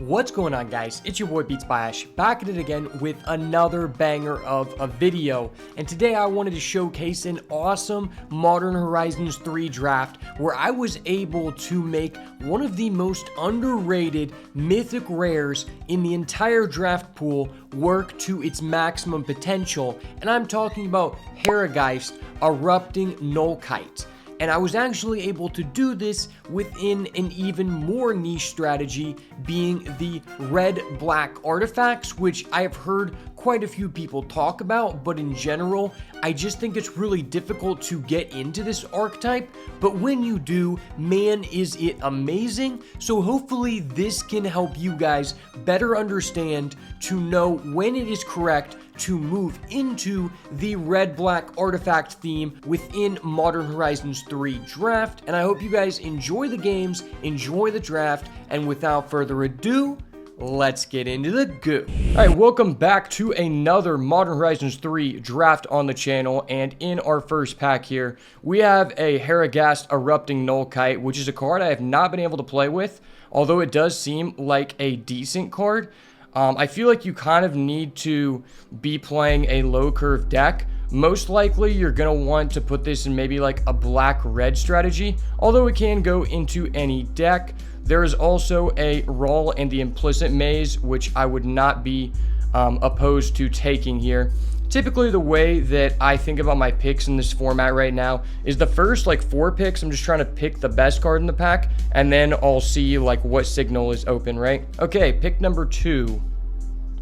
What's going on, guys? It's your boy beatsbyash back at it again with another banger of a video, and today I wanted to showcase an awesome Modern Horizons 3 draft where I was able to make one of the most underrated mythic rares in the entire draft pool work to its maximum potential, and I'm talking about Hergeist Erupting Nullkite. And I was actually able to do this within an even more niche strategy, being the red-black artifacts, which I have heard quite a few people talk about, but in general, I just think it's really difficult to get into this archetype, but when you do, man, is it amazing. So hopefully this can help you guys better understand to know when it is correct to move into the red-black artifact theme within Modern Horizons 3 draft. And I hope you guys enjoy the games, enjoy the draft, and without further ado, let's get into the goo. Alright, welcome back to another Modern Horizons 3 draft on the channel, and in our first pack here, we have a Hergeist Erupting Nullkite, which is a card I have not been able to play with, although it does seem like a decent card. I feel like you kind of need to be playing a low curve deck. Most likely you're going to want to put this in maybe like a black-red strategy, although it can go into any deck. There is also a Rawl and the Implicit Maze, which I would not be opposed to taking here. Typically, the way that I think about my picks in this format right now is the first like 4 picks, I'm just trying to pick the best card in the pack, and then I'll see like what signal is open, right? Okay, pick number 2.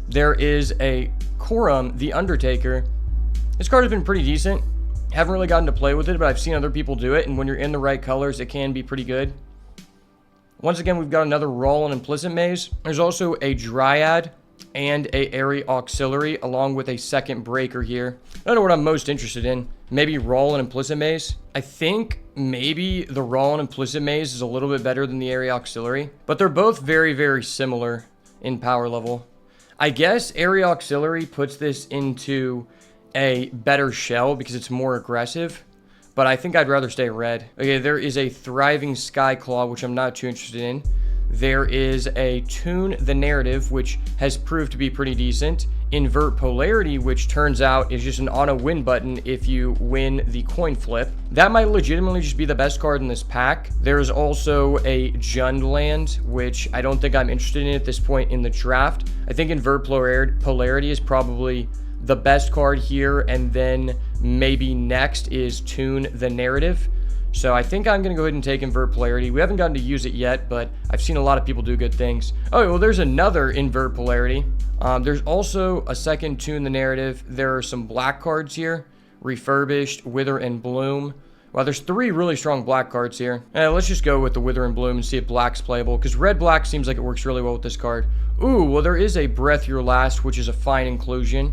There is a Korum, the Undertaker. This card has been pretty decent. Haven't really gotten to play with it, but I've seen other people do it, and when you're in the right colors, it can be pretty good. Once again, we've got another Rawl and Implicit Maze. There's also a Dryad and a Airy Auxiliary, along with a second breaker here. I don't know what I'm most interested in. Maybe Rawl and Implicit Maze. I think maybe the Rawl and Implicit Maze is a little bit better than the Airy Auxiliary, but they're both very, very similar in power level. I guess Airy Auxiliary puts this into a better shell because it's more aggressive, but I think I'd rather stay red. Okay, there is a Thriving Skyclaw, which I'm not too interested in. There is a Tune the Narrative, which has proved to be pretty decent. Invert Polarity, which turns out is just an auto win button if you win the coin flip. That might legitimately just be the best card in this pack. There's also a Jundland, which I don't think I'm interested in at this point in the draft. I think Invert Polarity is probably the best card here, and then maybe next is Tune the Narrative. So I think I'm going to go ahead and take Invert Polarity. We haven't gotten to use it yet, but I've seen a lot of people do good things. Oh, well, there's another Invert Polarity. There's also a second Tune the Narrative. There are some black cards here. Refurbished, Wither, and Bloom. Wow, there's 3 really strong black cards here. Let's just go with the Wither and Bloom and see if black's playable, because red-black seems like it works really well with this card. Ooh, well, there is a Breath Your Last, which is a fine inclusion.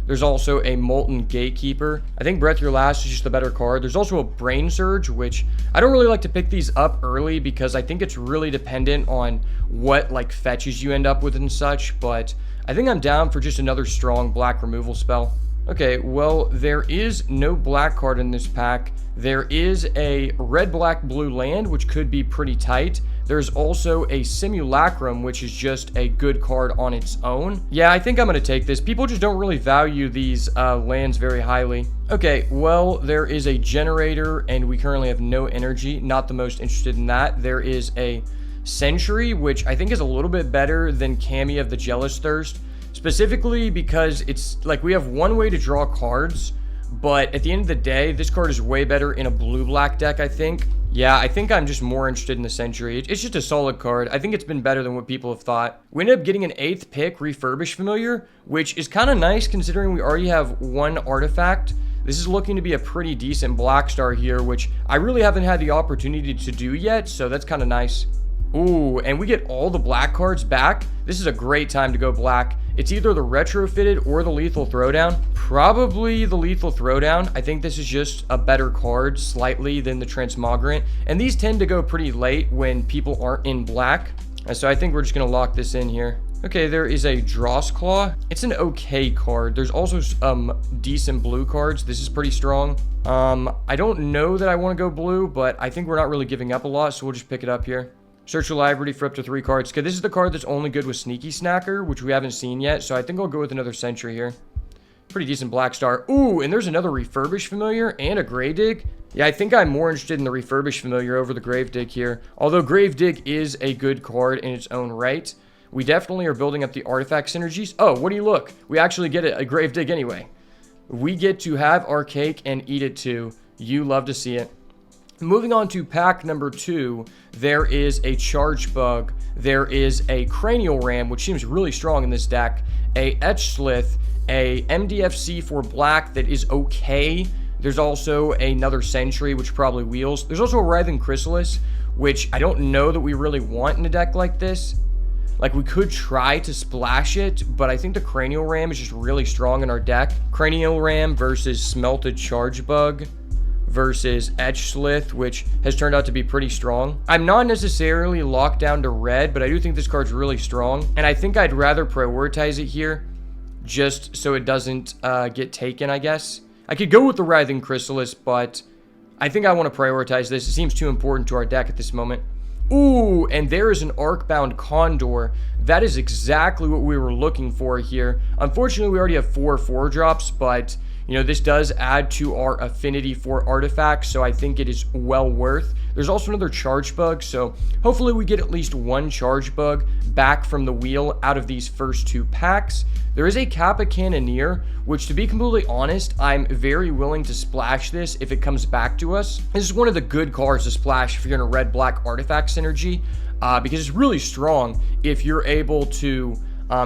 There's also a Molten Gatekeeper. I think Breath Your Last is just the better card. There's also a Brain Surge, which I don't really like to pick these up early because I think it's really dependent on what like fetches you end up with and such, but I think I'm down for just another strong black removal spell. Okay, well, there is no black card in this pack. There is a red, black, blue land, which could be pretty tight. There's also a Simulacrum, which is just a good card on its own. Yeah, I think I'm going to take this. People just don't really value these lands very highly. Okay, well, there is a Generator, and we currently have no energy. Not the most interested in that. There is a Sentry, which I think is a little bit better than Kami of the Jealous Thirst. Specifically because it's like we have one way to draw cards, but at the end of the day, this card is way better in a blue-black deck, I think. Yeah, I think I'm just more interested in the Sentry. It's just a solid card. I think it's been better than what people have thought. We ended up getting an 8th pick, Refurbished Familiar, which is kind of nice considering we already have 1 artifact. This is looking to be a pretty decent black star here, which I really haven't had the opportunity to do yet, so that's kind of nice. Ooh, and we get all the black cards back. This is a great time to go black. It's either the Retrofitted or the Lethal Throwdown. Probably the Lethal Throwdown. I think this is just a better card slightly than the Transmogrant. And these tend to go pretty late when people aren't in black. And so I think we're just going to lock this in here. Okay, there is a Drossclaw. It's an okay card. There's also some decent blue cards. This is pretty strong. I don't know that I want to go blue, but I think we're not really giving up a lot, so we'll just pick it up here. Search your library for up to 3 cards. Okay, this is the card that's only good with Sneaky Snacker, which we haven't seen yet. So I think I'll go with another Sentry here. Pretty decent Black Star. Ooh, and there's another Refurbished Familiar and a Grave Yeah, I think I'm more interested in the Refurbished Familiar over the Grave here. Although Grave is a good card in its own right. We definitely are building up the artifact synergies. Oh, what do you look? We actually get a Grave anyway. We get to have our cake and eat it too. You love to see it. Moving on to pack number 2, there is a Charge Bug. There is a Cranial Ram, which seems really strong in this deck. A Etch Slith. A MDFC for black that is okay. There's also another Sentry, which probably wheels. There's also a Writhing Chrysalis, which I don't know that we really want in a deck like this. Like, we could try to splash it, but I think the Cranial Ram is just really strong in our deck. Cranial Ram versus Smelted Charge Bug versus Etch Slith, which has turned out to be pretty strong. I'm not necessarily locked down to red, but I do think this card's really strong, and I think I'd rather prioritize it here just so it doesn't get taken, I guess. I could go with the Writhing Chrysalis, but I think I want to prioritize this. It seems too important to our deck at this moment. Ooh, and there is an Arcbound Condor. That is exactly what we were looking for here. Unfortunately, we already have 4 4-drops, but you know, this does add to our affinity for artifacts, so I think it is well worth. There's also another Charge Bug, so hopefully we get at least 1 Charge Bug back from the wheel out of these first 2 packs. There is a Kappa Cannoneer, which, to be completely honest, I'm very willing to splash this if it comes back to us. This is one of the good cards to splash if you're in a red-black artifact synergy, because it's really strong if you're able to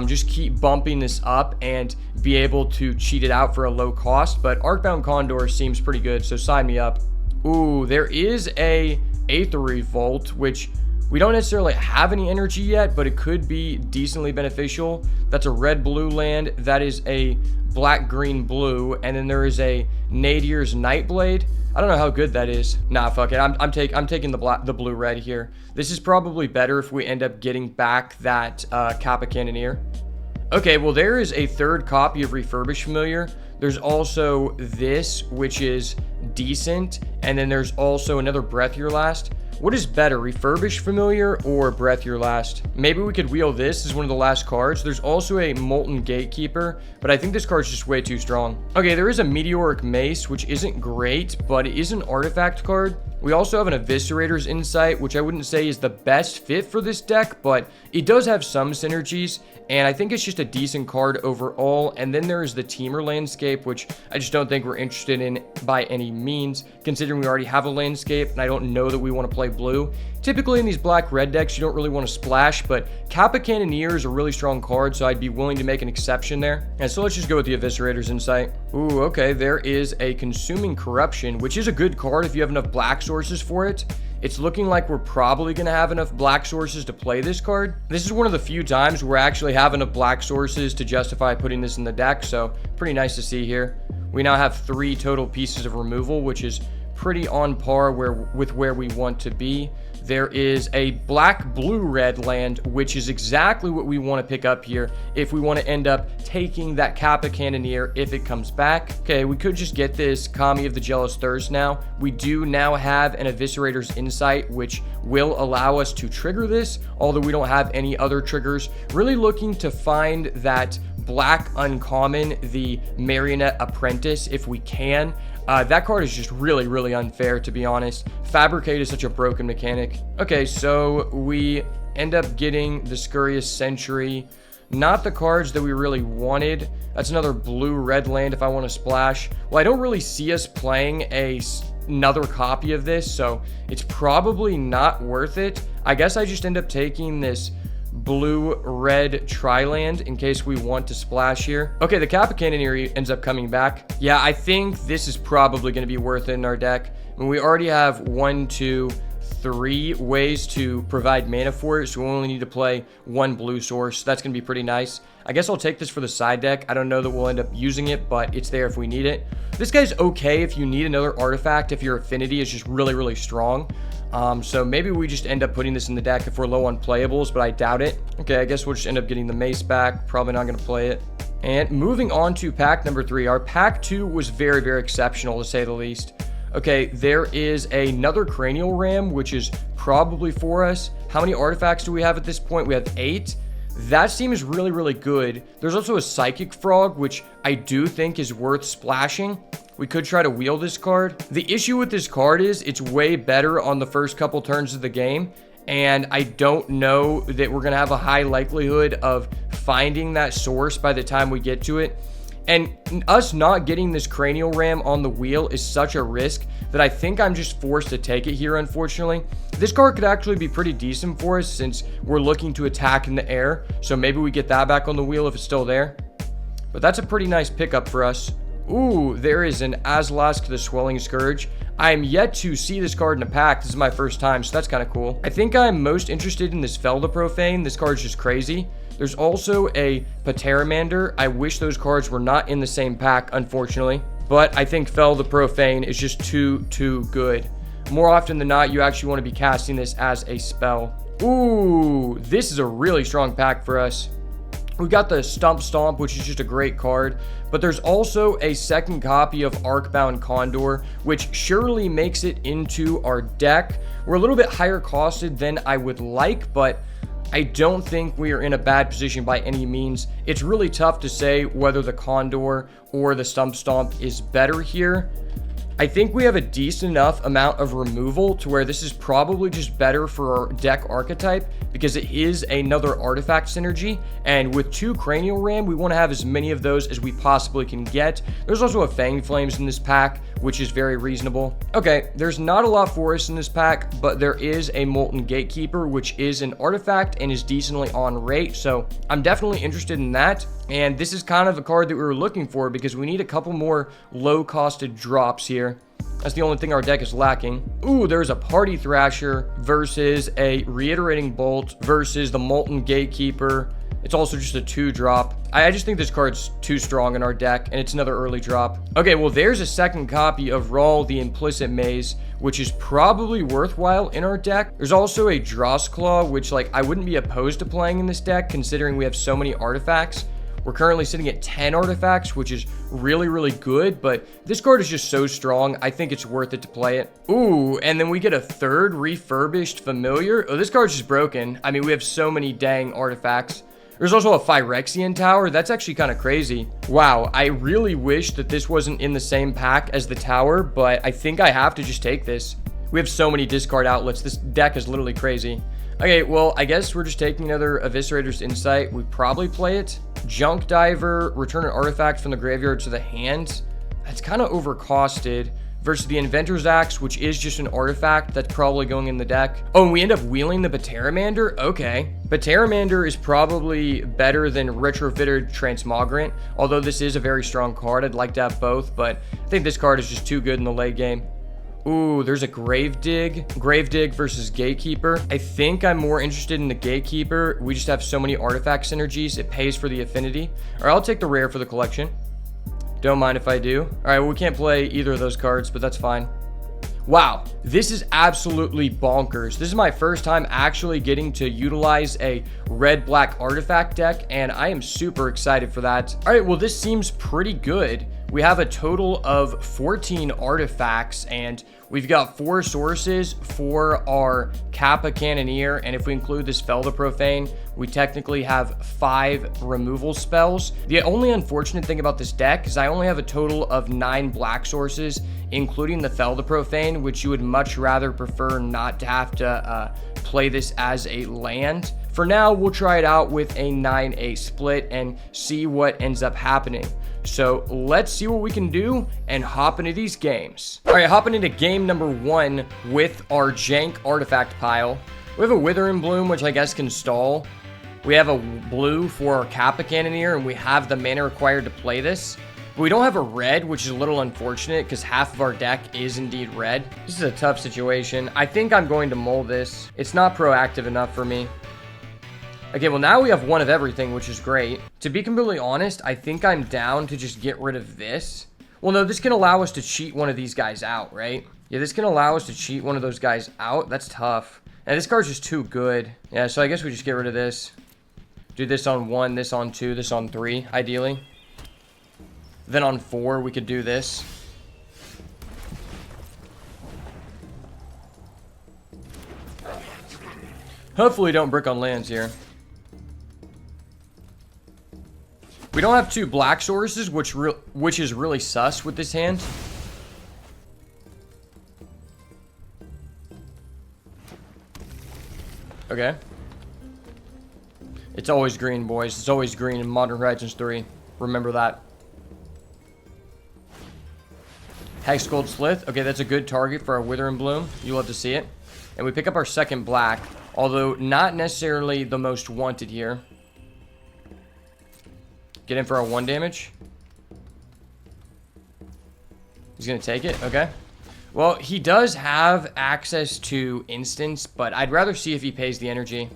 just keep bumping this up and be able to cheat it out for a low cost. But Arcbound Condor seems pretty good, so sign me up. Ooh, there is a Aether Revolt, which we don't necessarily have any energy yet, but it could be decently beneficial. That's a red-blue land. That is a black-green-blue. And then there is a Nadier's Nightblade. I don't know how good that is. Nah, fuck it. I'm taking the blue-red here. This is probably better if we end up getting back that Kappa Cannoneer. Okay, well, there is a 3rd copy of Refurbished Familiar. There's also this, which is decent. And then there's also another Breath Your Last. What is better, Refurbished Familiar or Breath Your Last? Maybe we could wheel this as one of the last cards. There's also a Molten Gatekeeper, but I think this card's just way too strong. Okay, there is a Meteoric Mace, which isn't great, but it is an artifact card. We also have an Eviscerator's Insight, which I wouldn't say is the best fit for this deck, but it does have some synergies, and I think it's just a decent card overall. And then there is the Teamer Landscape, which I just don't think we're interested in by any means, considering we already have a landscape, and I don't know that we want to play blue. Typically in these black-red decks, you don't really want to splash, but Kappa Cannoneer is a really strong card, so I'd be willing to make an exception there. And so let's just go with the Eviscerator's Insight. Ooh, okay, there is a Consuming Corruption, which is a good card if you have enough black sources for it. It's looking like we're probably going to have enough black sources to play this card. This is one of the few times where I actually have enough black sources to justify putting this in the deck, so pretty nice to see here. We now have 3 total pieces of removal, which is pretty on par with where we want to be. There is a black-blue-red land, which is exactly what we want to pick up here if we want to end up taking that Kappa Cannoneer if it comes back. Okay, we could just get this Kami of the Jealous Thirst now. We do now have an Eviscerator's Insight, which will allow us to trigger this, although we don't have any other triggers. Really looking to find that black uncommon, the Marionette Apprentice, if we can. That card is just really, really unfair, to be honest. Fabricate is such a broken mechanic. Okay, so we end up getting the Scurrious Sentry. Not the cards that we really wanted. That's another blue-red land if I want to splash. Well, I don't really see us playing another copy of this, so it's probably not worth it. I guess I just end up taking this blue-red Tri-land in case we want to splash here. Okay, the Kappa Cannoneer ends up coming back. Yeah, I think this is probably going to be worth it in our deck. I mean, we already have 1, 2, 3 ways to provide mana for it, so we only need to play 1 blue source. That's going to be pretty nice. I guess I'll take this for the side deck. I don't know that we'll end up using it, but it's there if we need it. This guy's okay if you need another artifact, if your affinity is just really, really strong. So maybe we just end up putting this in the deck if we're low on playables, but I doubt it. Okay, I guess we'll just end up getting the Mace back. Probably not going to play it. And moving on to pack number 3. Our pack 2 was very, very exceptional, to say the least. Okay, there is another cranial ram, which is probably for us. How many artifacts do we have at this point? We have 8. That seems really, really good. There's also a psychic frog, which I do think is worth splashing. We could try to wheel this card. The issue with this card is it's way better on the first couple turns of the game, and I don't know that we're going to have a high likelihood of finding that source by the time we get to it. And us not getting this cranial ram on the wheel is such a risk that I think I'm just forced to take it here, unfortunately. This card could actually be pretty decent for us since we're looking to attack in the air, so maybe we get that back on the wheel if it's still there. But that's a pretty nice pickup for us. Ooh, there is an Azlask the Swelling Scourge. I am yet to see this card in a pack. This is my first time, so that's kind of cool. I think I'm most interested in this Fel the Profane. This card's just crazy. There's also a Pteramander. I wish those cards were not in the same pack, unfortunately. But I think Fel the Profane is just too good. More often than not, you actually want to be casting this as a spell. Ooh, this is a really strong pack for us. We've got the Stomp, which is just a great card, but there's also a second copy of Arcbound Condor, which surely makes it into our deck. We're a little bit higher costed than I would like, but I don't think we are in a bad position by any means. It's really tough to say whether the Condor or the Stomp is better here. I think we have a decent enough amount of removal to where this is probably just better for our deck archetype because it is another artifact synergy, and with 2 cranial ram we want to have as many of those as we possibly can get. There's also a Fang Flames in this pack, which is very reasonable. Okay, there's not a lot for us in this pack, but there is a Molten Gatekeeper, which is an artifact and is decently on rate, so I'm definitely interested in that. And this is kind of a card that we were looking for because we need a couple more low-costed drops here. That's the only thing our deck is lacking. Ooh, there's a Party Thrasher versus a Reiterating Bolt versus the Molten Gatekeeper. It's also just a 2-drop. I just think this card's too strong in our deck, and it's another early drop. Okay, well, there's a second copy of Rawl the Implicit Maze, which is probably worthwhile in our deck. There's also a Drossclaw, which, like, I wouldn't be opposed to playing in this deck, considering we have so many artifacts. We're currently sitting at 10 artifacts, which is really, really good, but this card is just so strong, I think it's worth it to play it. Ooh, and then we get a third Refurbished Familiar. Oh, this card's just broken. I mean, we have so many dang artifacts. There's also a Phyrexian Tower. That's actually kind of crazy. Wow, I really wish that this wasn't in the same pack as the tower, but I think I have to just take this. We have so many discard outlets. This deck is literally crazy. Okay, well, I guess we're just taking another Eviscerator's Insight. We probably play it. Junk Diver, return an artifact from the graveyard to the hand. That's kind of overcosted. Versus the Inventor's Axe, which is just an artifact that's probably going in the deck. Oh, and we end up wheeling the Pteramander? Okay. Pteramander is probably better than Retrofitted Transmogrant, although this is a very strong card. I'd like to have both, but I think this card is just too good in the late game. Ooh, there's a Gravedigg. Gravedigg versus Gatekeeper. I think I'm more interested in the Gatekeeper. We just have so many artifact synergies. It pays for the affinity. All right, I'll take the rare for the collection. Don't mind if I do. All right, well, we can't play either of those cards, but that's fine. Wow, this is absolutely bonkers. This is my first time actually getting to utilize a red-black artifact deck, and I am super excited for that. All right, well, this seems pretty good. We have a total of 14 artifacts, and we've got 4 sources for our Kappa Cannoneer, and if we include this Fel the Profane, we technically have 5 removal spells. The only unfortunate thing about this deck is I only have a total of 9 black sources, including the Fel the Profane, which you would much rather prefer not to have to play this as a land. For now, we'll try it out with a 9-8 split and see what ends up happening. So let's see what we can do and hop into these games. All right, hopping into game number 1 with our jank artifact pile. We have a Wither and Bloom, which I guess can stall. We have a blue for our Kappa Cannoneer, and we have the mana required to play this. But we don't have a red, which is a little unfortunate because half of our deck is indeed red. This is a tough situation. I think I'm going to mull this. It's not proactive enough for me. Okay, well, now we have one of everything, which is great. To be completely honest, I think I'm down to just get rid of this. Well, no, this can allow us to cheat one of these guys out, right? Yeah, this can allow us to cheat one of those guys out. That's tough. And this card's just too good. Yeah, so I guess we just get rid of this. Do this on 1, this on 2, this on 3, ideally. Then on 4, we could do this. Hopefully don't brick on lands here. We don't have 2 black sources, which is really sus with this hand. Okay. It's always green, boys. It's always green in Modern Horizons 3. Remember that. Hex Gold Slith. Okay, that's a good target for our Wither and Bloom. You love to see it. And we pick up our second black, although not necessarily the most wanted here. Get in for our 1 damage. He's going to take it. Okay. Well, he does have access to instants, but I'd rather see if he pays the energy.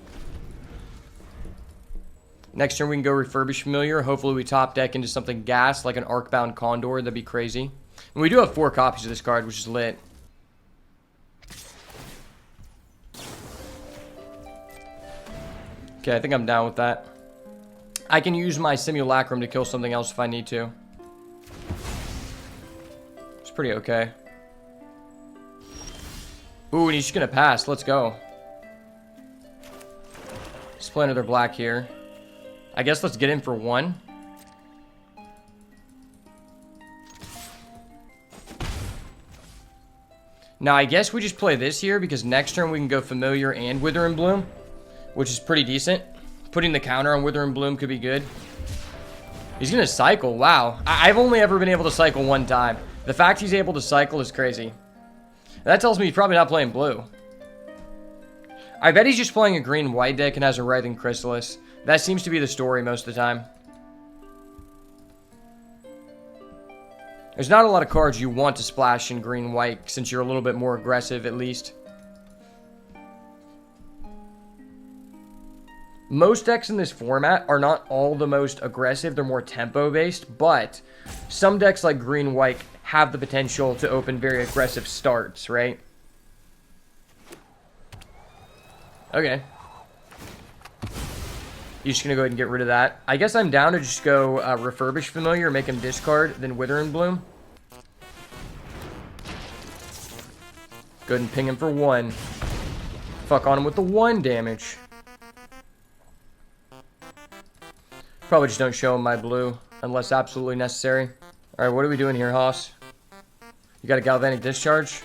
Next turn, we can go Refurbish Familiar. Hopefully, we top deck into something gas, like an Arcbound Condor. That'd be crazy. And we do have 4 copies of this card, which is lit. Okay, I think I'm down with that. I can use my Simulacrum to kill something else if I need to. It's pretty okay. Ooh, and he's just gonna pass. Let's go. Let's play another black here. I guess let's get in for 1. Now, I guess we just play this here because next turn we can go Familiar and Wither and Bloom, which is pretty decent. Putting the counter on Wither and Bloom could be good. He's going to cycle. Wow. I've only ever been able to cycle 1 time. The fact he's able to cycle is crazy. That tells me he's probably not playing blue. I bet he's just playing a green-white deck and has a Writhing Chrysalis. That seems to be the story most of the time. There's not a lot of cards you want to splash in green-white since you're a little bit more aggressive, at least. Most decks in this format are not all the most aggressive. They're more tempo-based, but some decks like green-white have the potential to open very aggressive starts, right? Okay. You're just going to go ahead and get rid of that. I guess I'm down to just go Refurbish Familiar, make him discard, then Wither and Bloom. Go ahead and ping him for 1. Fuck on him with the 1 damage. Probably just don't show him my blue unless absolutely necessary. Alright, what are we doing here, Haas? You got a Galvanic Discharge?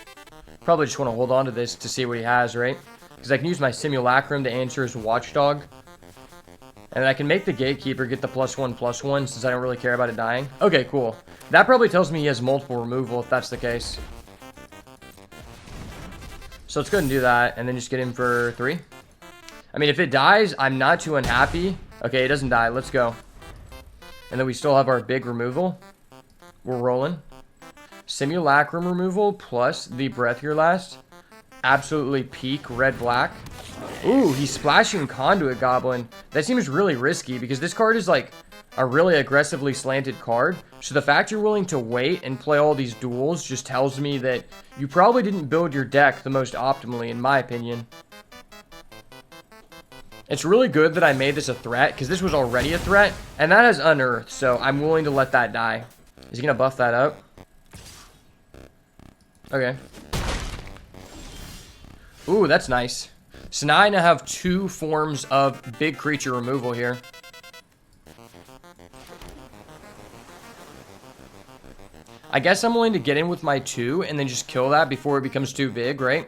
Probably just want to hold on to this to see what he has, right? Because I can use my Simulacrum to answer his Watchdog. And I can make the Gatekeeper get the +1/+1 since I don't really care about it dying. Okay, cool. That probably tells me he has multiple removal if that's the case. So let's go ahead and do that and then just get him for 3. I mean, if it dies, I'm not too unhappy. Okay, it doesn't die. Let's go. And then we still have our big removal. We're rolling. Simulacrum removal plus the Breath Your Last. Absolutely peak red-black. Ooh, he's splashing Conduit Goblin. That seems really risky because this card is like a really aggressively slanted card. So the fact you're willing to wait and play all these duels just tells me that you probably didn't build your deck the most optimally, in my opinion. It's really good that I made this a threat because this was already a threat. And that has Unearthed, so I'm willing to let that die. Is he going to buff that up? Okay. Ooh, that's nice. So now I now have 2 forms of big creature removal here. I guess I'm willing to get in with my 2 and then just kill that before it becomes too big, right?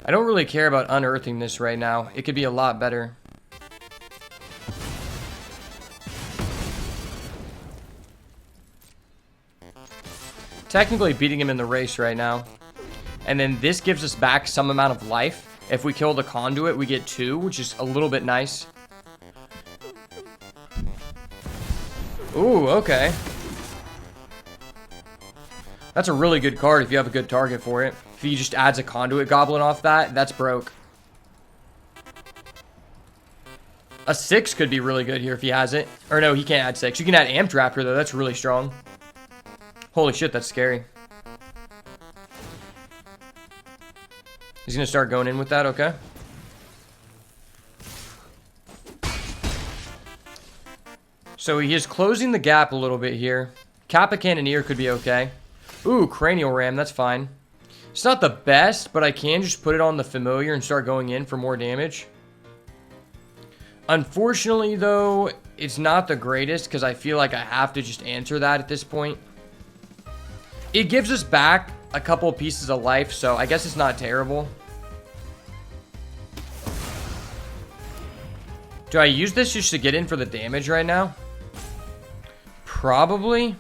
I don't really care about unearthing this right now. It could be a lot better. Technically beating him in the race right now. And then this gives us back some amount of life. If we kill the Conduit, we get 2, which is a little bit nice. Ooh, okay. That's a really good card if you have a good target for it. If he just adds a Conduit Goblin off that, that's broke. A 6 could be really good here if he has it. Or no, he can't add 6. You can add Amped Raptor though, that's really strong. Holy shit, that's scary. He's going to start going in with that, okay. So he is closing the gap a little bit here. Kappa Cannoneer could be okay. Ooh, Cranial Ram, that's fine. It's not the best, but I can just put it on the familiar and start going in for more damage. Unfortunately, though, it's not the greatest because I feel like I have to just answer that at this point. It gives us back a couple of pieces of life, so I guess it's not terrible. Do I use this just to get in for the damage right now? Probably.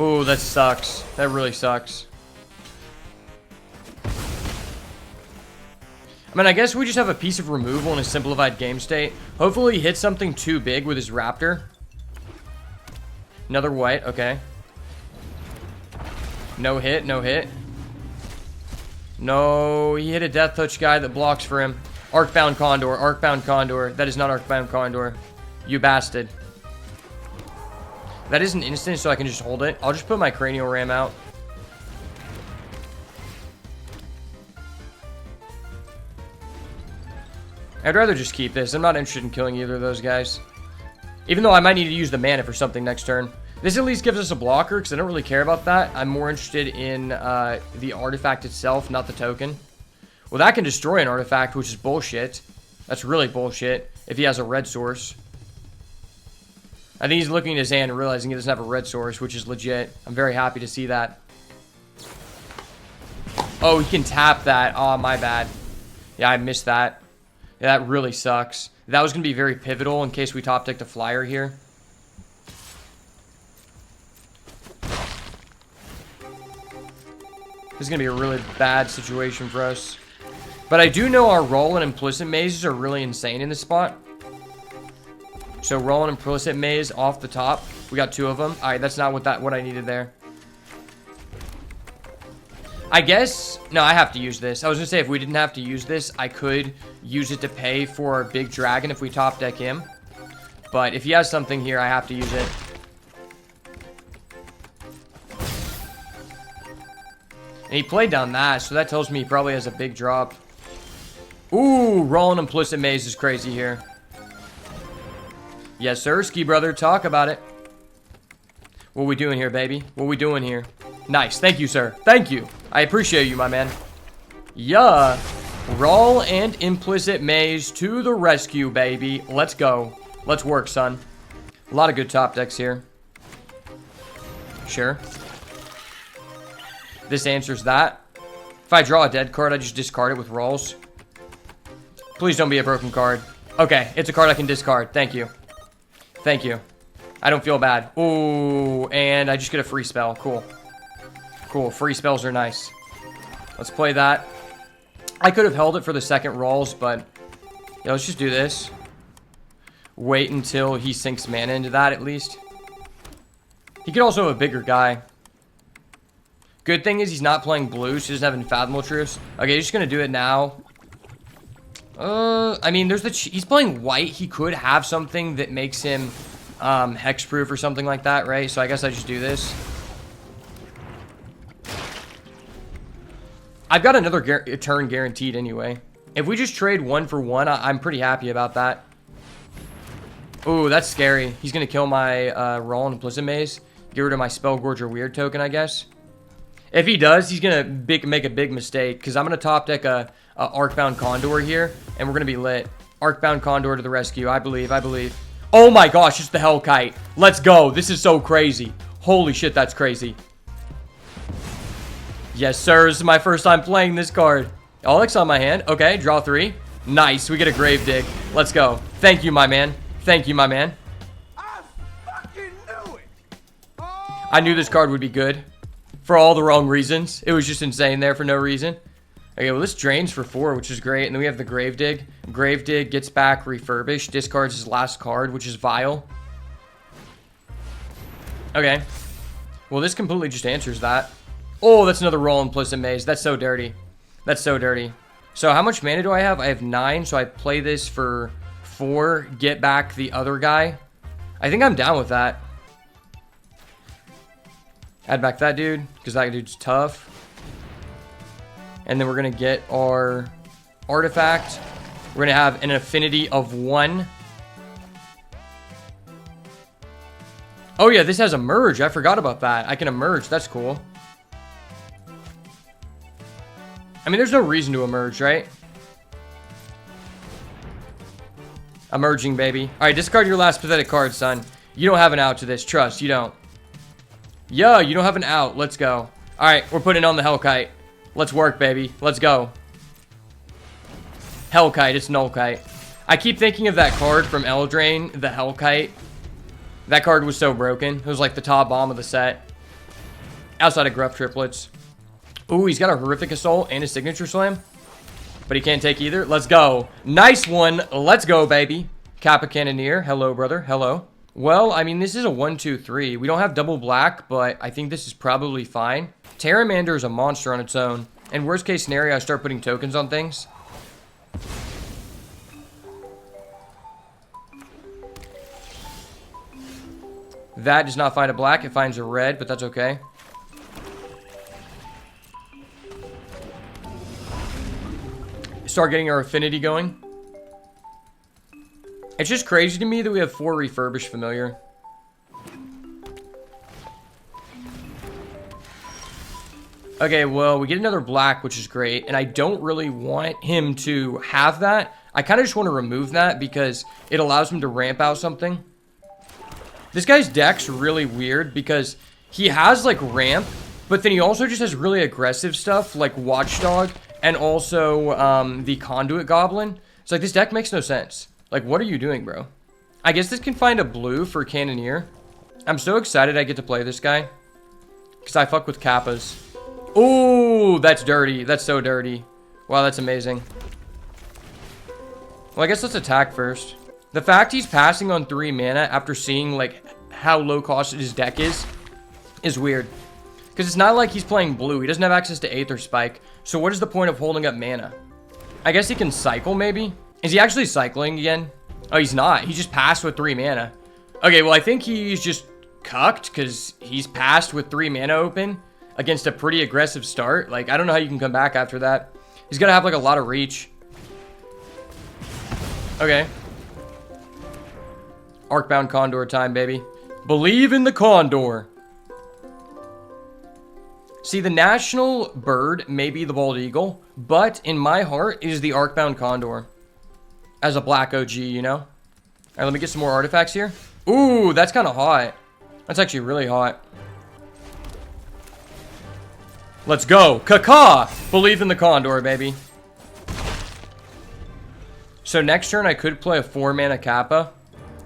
Oh, that sucks. That really sucks. I mean, I guess we just have a piece of removal in a simplified game state. Hopefully he hits something too big with his raptor. Another white, okay. No hit, no hit. No, he hit a death touch guy that blocks for him. Arcbound Condor, Arcbound Condor. That is not Arcbound Condor. You bastard. That is an instant, so I can just hold it. I'll just put my cranial ram out. I'd rather just keep this. I'm not interested in killing either of those guys. Even though I might need to use the mana for something next turn. This at least gives us a blocker, because I don't really care about that. I'm more interested in the artifact itself, not the token. Well, that can destroy an artifact, which is bullshit. That's really bullshit, if he has a red source. I think he's looking at his hand and realizing he doesn't have a red source, which is legit. I'm very happy to see that. Oh, he can tap that. Oh, my bad. Yeah, I missed that. Yeah, that really sucks. That was going to be very pivotal in case we top decked a flyer here. This is going to be a really bad situation for us. But I do know our roll and implicit mazes are really insane in this spot. So roll and implicit maze off the top. We got 2 of them. Alright, that's not what I needed there. I guess... No, I have to use this. I was going to say, if we didn't have to use this, I could use it to pay for our big dragon if we top deck him. But if he has something here, I have to use it. And he played down that, so that tells me he probably has a big drop. Ooh, rolling implicit maze is crazy here. Yes, sir, Ski Brother, talk about it. What we doing here, baby? What we doing here? Nice, thank you, sir. Thank you. I appreciate you, my man. Yeah. Roll and implicit maze to the rescue, baby. Let's go. Let's work, son. A lot of good top decks here. Sure. This answers that. If I draw a dead card, I just discard it with rolls. Please don't be a broken card. Okay, it's a card I can discard. Thank you. Thank you. I don't feel bad. Ooh, and I just get a free spell. Cool. Cool, free spells are nice. Let's play that. I could have held it for the second rolls, but... Yeah, let's just do this. Wait until he sinks mana into that, at least. He could also have a bigger guy. Good thing is he's not playing blue, so he doesn't have Unfathomable Truths. Okay, he's just gonna do it now. I mean, there's he's playing white. He could have something that makes him hexproof or something like that, right? So I guess I just do this. I've got another turn guaranteed anyway. If we just trade 1 for 1, I'm pretty happy about that. Ooh, that's scary. He's gonna kill my roll and implicit maze. Get rid of my Spellgorger Weird token, I guess. If he does, he's gonna make a big mistake, because I'm gonna top deck a Arcbound Condor here, and we're gonna be lit. Arcbound Condor to the rescue. I believe. Oh my gosh, it's the Hellkite. Let's go. This is so crazy. Holy shit, that's crazy. Yes, sir. This is my first time playing this card. Alex on my hand. Okay, draw 3. Nice. We get a grave dig. Let's go. Thank you, my man. Thank you, my man. I fucking knew it. Oh. I knew this card would be good. For all the wrong reasons. It was just insane there for no reason. Okay, well, this drains for 4, which is great. And then we have the grave dig. Grave dig gets back refurbished. Discards his last card, which is vile. Okay. Well, this completely just answers that. Oh, that's another roll implicit maze. That's so dirty. That's so dirty. So how much mana do I have? I have 9, so I play this for 4. Get back the other guy. I think I'm down with that. Add back that dude, because that dude's tough. And then we're going to get our artifact. We're gonna have an affinity of 1. Oh yeah, this has a merge. I forgot about that. I can emerge. That's cool. I mean, there's no reason to emerge, right? Emerging, baby. All right, discard your last pathetic card, son. You don't have an out to this. Trust, you don't. Yeah, you don't have an out. Let's go. All right, we're putting on the Hellkite. Let's work, baby. Let's go. Hellkite, it's Nullkite. I keep thinking of that card from Eldraine, the Hellkite. That card was so broken. It was like the top bomb of the set. Outside of Gruff Triplets. Ooh, he's got a Horrific Assault and a Signature Slam. But he can't take either. Let's go. Nice one. Let's go, baby. Kappa Cannoneer. Hello, brother. Hello. Well, I mean, this is a 1-2-3. We don't have double black, but I think this is probably fine. Terramander is a monster on its own. And worst case scenario, I start putting tokens on things. That does not find a black. It finds a red, but that's okay. Start getting our affinity going. It's just crazy to me that we have 4 refurbished familiar. Okay, well, we get another black, which is great. And I don't really want him to have that. I kind of just want to remove that because it allows him to ramp out something. This guy's deck's really weird because he has, like, ramp, but then he also just has really aggressive stuff, like Watchdog, and also the Conduit Goblin. It's like, this deck makes no sense. Like, what are you doing, bro? I guess this can find a blue for Cannoneer. I'm so excited I get to play this guy. Because I fuck with Kappas. Ooh, that's dirty. That's so dirty. Wow, that's amazing. Well, I guess let's attack first. The fact he's passing on 3 mana after seeing, like, how low cost his deck is weird. Because it's not like he's playing blue. He doesn't have access to Aether Spike. So what is the point of holding up mana? I guess he can cycle, maybe? Is he actually cycling again? Oh, he's not. He just passed with 3 mana. Okay, well, I think he's just cucked because he's passed with 3 mana open against a pretty aggressive start. Like, I don't know how you can come back after that. He's going to have, like, a lot of reach. Okay. Arcbound Condor time, baby. Believe in the Condor. See, the national bird may be the bald eagle, but in my heart, it is the Arcbound Condor. As a black OG, you know? All right, let me get some more artifacts here. Ooh, that's kind of hot. That's actually really hot. Let's go. Kaka! Believe in the Condor, baby. So next turn, I could play a 4-mana Kappa.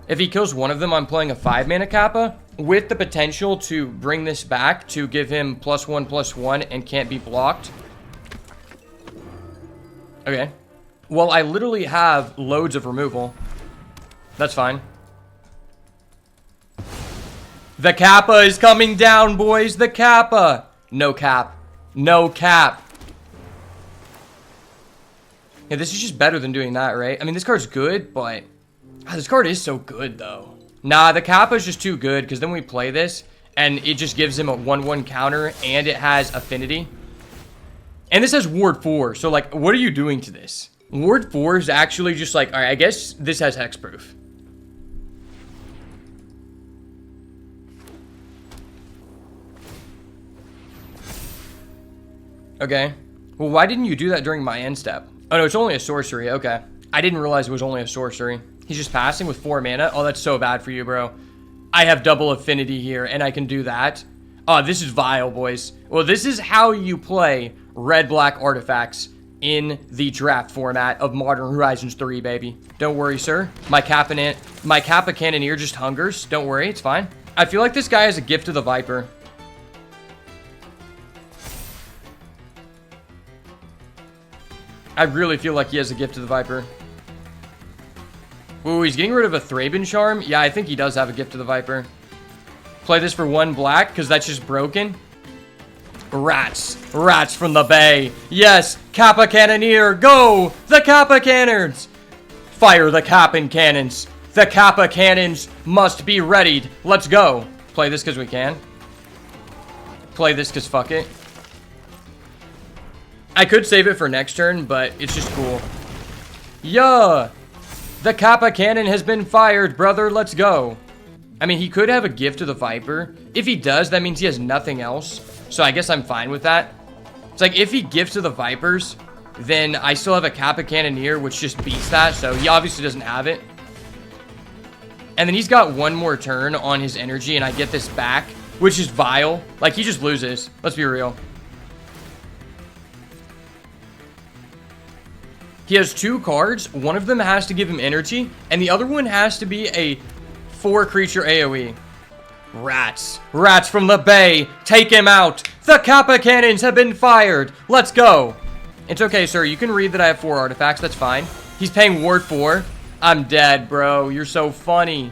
If he kills one of them, I'm playing a 5-mana Kappa with the potential to bring this back to give him +1/+1 and can't be blocked. Okay. Well, I literally have loads of removal. That's fine. The Kappa is coming down, boys. The Kappa. No cap. No cap. Yeah, this is just better than doing that, right? I mean, this card's good, but... this card is so good, though. Nah, the Kappa is just too good, because then we play this, and it just gives him a 1/1 counter, and it has affinity. And this has Ward 4, so, like, what are you doing to this? Ward 4 is actually just like, alright, I guess this has hexproof. Okay. Well, why didn't you do that during my end step? Oh, no, it's only a sorcery. Okay. I didn't realize it was only a sorcery. He's just passing with 4 mana. Oh, that's so bad for you, bro. I have double affinity here, and I can do that. Oh, this is vile, boys. Well, this is how you play red-black artifacts in the draft format of Modern Horizons 3, baby. Don't worry, sir. My Kappa Cannoneer just hungers. Don't worry, it's fine. I feel like this guy has a Gift of the Viper. I really feel like he has a Gift of the Viper. Ooh, he's getting rid of a Thraben Charm? Yeah, I think he does have a Gift of the Viper. Play this for 1 black, because that's just broken. Rats. Rats from the bay. Yes, Kappa Cannoneer, go! The Kappa Cannons! Fire the Kappa Cannons. The Kappa Cannons must be readied. Let's go. Play this because we can. Play this because fuck it. I could save it for next turn, but it's just cool. Yeah! The Kappa cannon has been fired, brother. Let's go. I mean, he could have a gift to the Viper. If he does, that means he has nothing else. So I guess I'm fine with that. It's like, if he gifts to the Vipers, then I still have a Kappa Cannoneer, which just beats that. So he obviously doesn't have it. And then he's got one more turn on his energy, and I get this back, which is vile. Like, he just loses. Let's be real. He has 2 cards. One of them has to give him energy, and the other one has to be a 4-creature AoE. Rats. Rats from the bay. Take him out. The Kappa cannons have been fired. Let's go. It's okay, sir. You can read that I have 4 artifacts. That's fine. He's paying Ward 4. I'm dead, bro. You're so funny.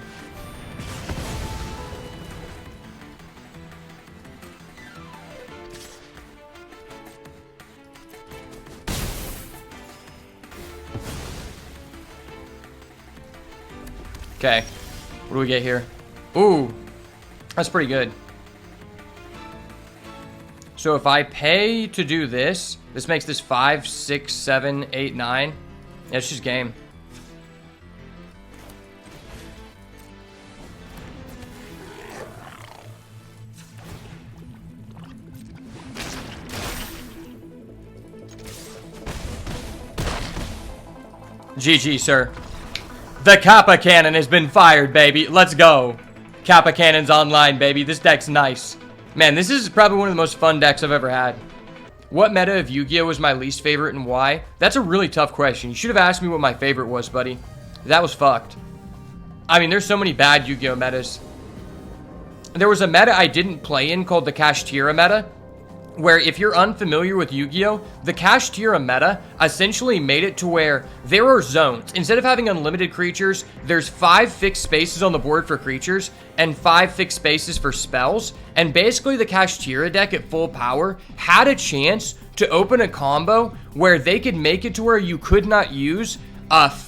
Okay. What do we get here? Ooh. That's pretty good. So if I pay to do this, this makes this 5, 6, 7, 8, 9. Yeah, it's just game. GG, sir. The Kappa cannon has been fired, baby. Let's go. Kappa cannon's online, baby. This deck's nice. Man, this is probably one of the most fun decks I've ever had. What meta of Yu-Gi-Oh was my least favorite and why? That's a really tough question. You should have asked me what my favorite was, buddy. That was fucked. I mean, there's so many bad Yu-Gi-Oh metas. There was a meta I didn't play in called the Kashtira meta, where if you're unfamiliar with Yu-Gi-Oh, the Kashtira meta essentially made it to where there are zones. Instead of having unlimited creatures, there's 5 fixed spaces on the board for creatures and 5 fixed spaces for spells. And basically the Kashtira deck at full power had a chance to open a combo where they could make it to where you could not use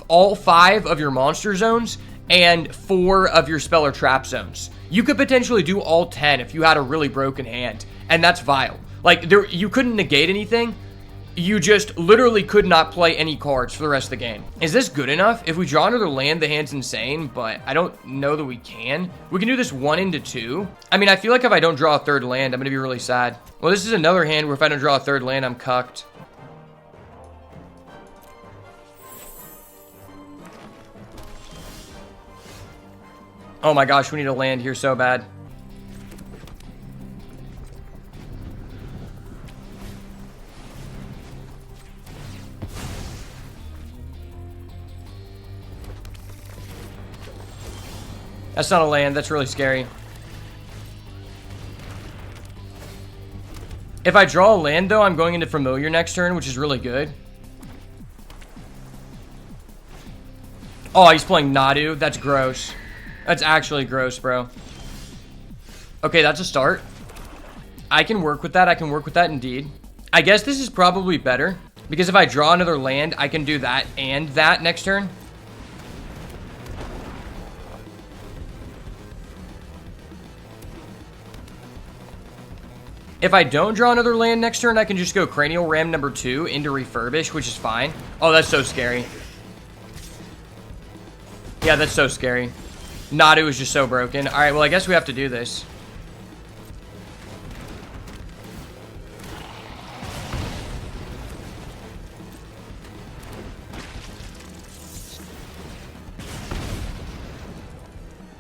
all 5 of your monster zones and 4 of your spell or trap zones. You could potentially do all 10 if you had a really broken hand, and that's vile. Like, you couldn't negate anything. You just literally could not play any cards for the rest of the game. Is this good enough? If we draw another land, the hand's insane, but I don't know that we can. We can do this 1 into 2. I mean, I feel like if I don't draw a 3rd land, I'm going to be really sad. Well, this is another hand where if I don't draw a 3rd land, I'm cucked. Oh my gosh, we need a land here so bad. That's not a land. That's really scary. If I draw a land, though, I'm going into Familiar next turn, which is really good. Oh, he's playing Nadu. That's gross. That's actually gross, bro. Okay, that's a start. I can work with that. I can work with that indeed. I guess this is probably better, because if I draw another land, I can do that and that next turn. If I don't draw another land next turn, I can just go Cranial Ram number 2 into Refurbish, which is fine. Oh, that's so scary. Yeah, that's so scary. Nadu is just so broken. Alright, well, I guess we have to do this.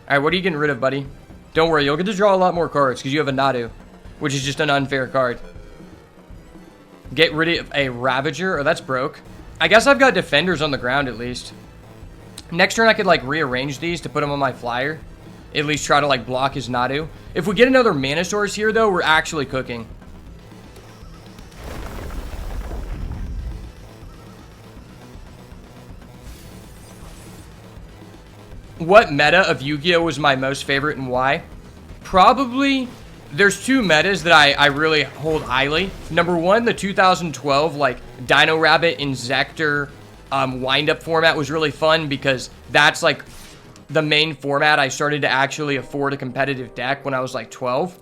Alright, what are you getting rid of, buddy? Don't worry, you'll get to draw a lot more cards because you have a Nadu, which is just an unfair card. Get rid of a Ravager. Oh, that's broke. I guess I've got Defenders on the ground at least. Next turn, I could, like, rearrange these to put them on my flyer. At least try to, like, block his Nadu. If we get another Mana Source here, though, we're actually cooking. What meta of Yu-Gi-Oh was my most favorite and why? Probably... There's 2 metas that I really hold highly. Number 1, the 2012, like, Dino Rabbit Inzektor wind-up format was really fun because that's, like, the main format I started to actually afford a competitive deck when I was, like, 12.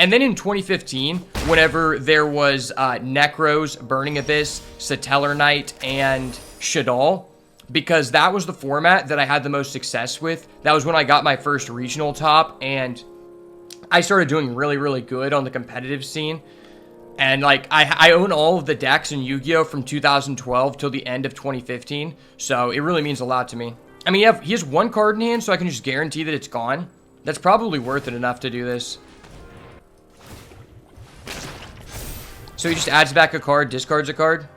And then in 2015, whenever there was Necros, Burning Abyss, Satellar Knight, and Shaddoll, because that was the format that I had the most success with. That was when I got my first regional top, and I started doing really, really good on the competitive scene. And like I own all of the decks in Yu-Gi-Oh from 2012 till the end of 2015, so it really means a lot to me. I mean, he has one card in hand, so I can just guarantee that it's gone. That's probably worth it enough to do this. So he just adds back a card, discards a card.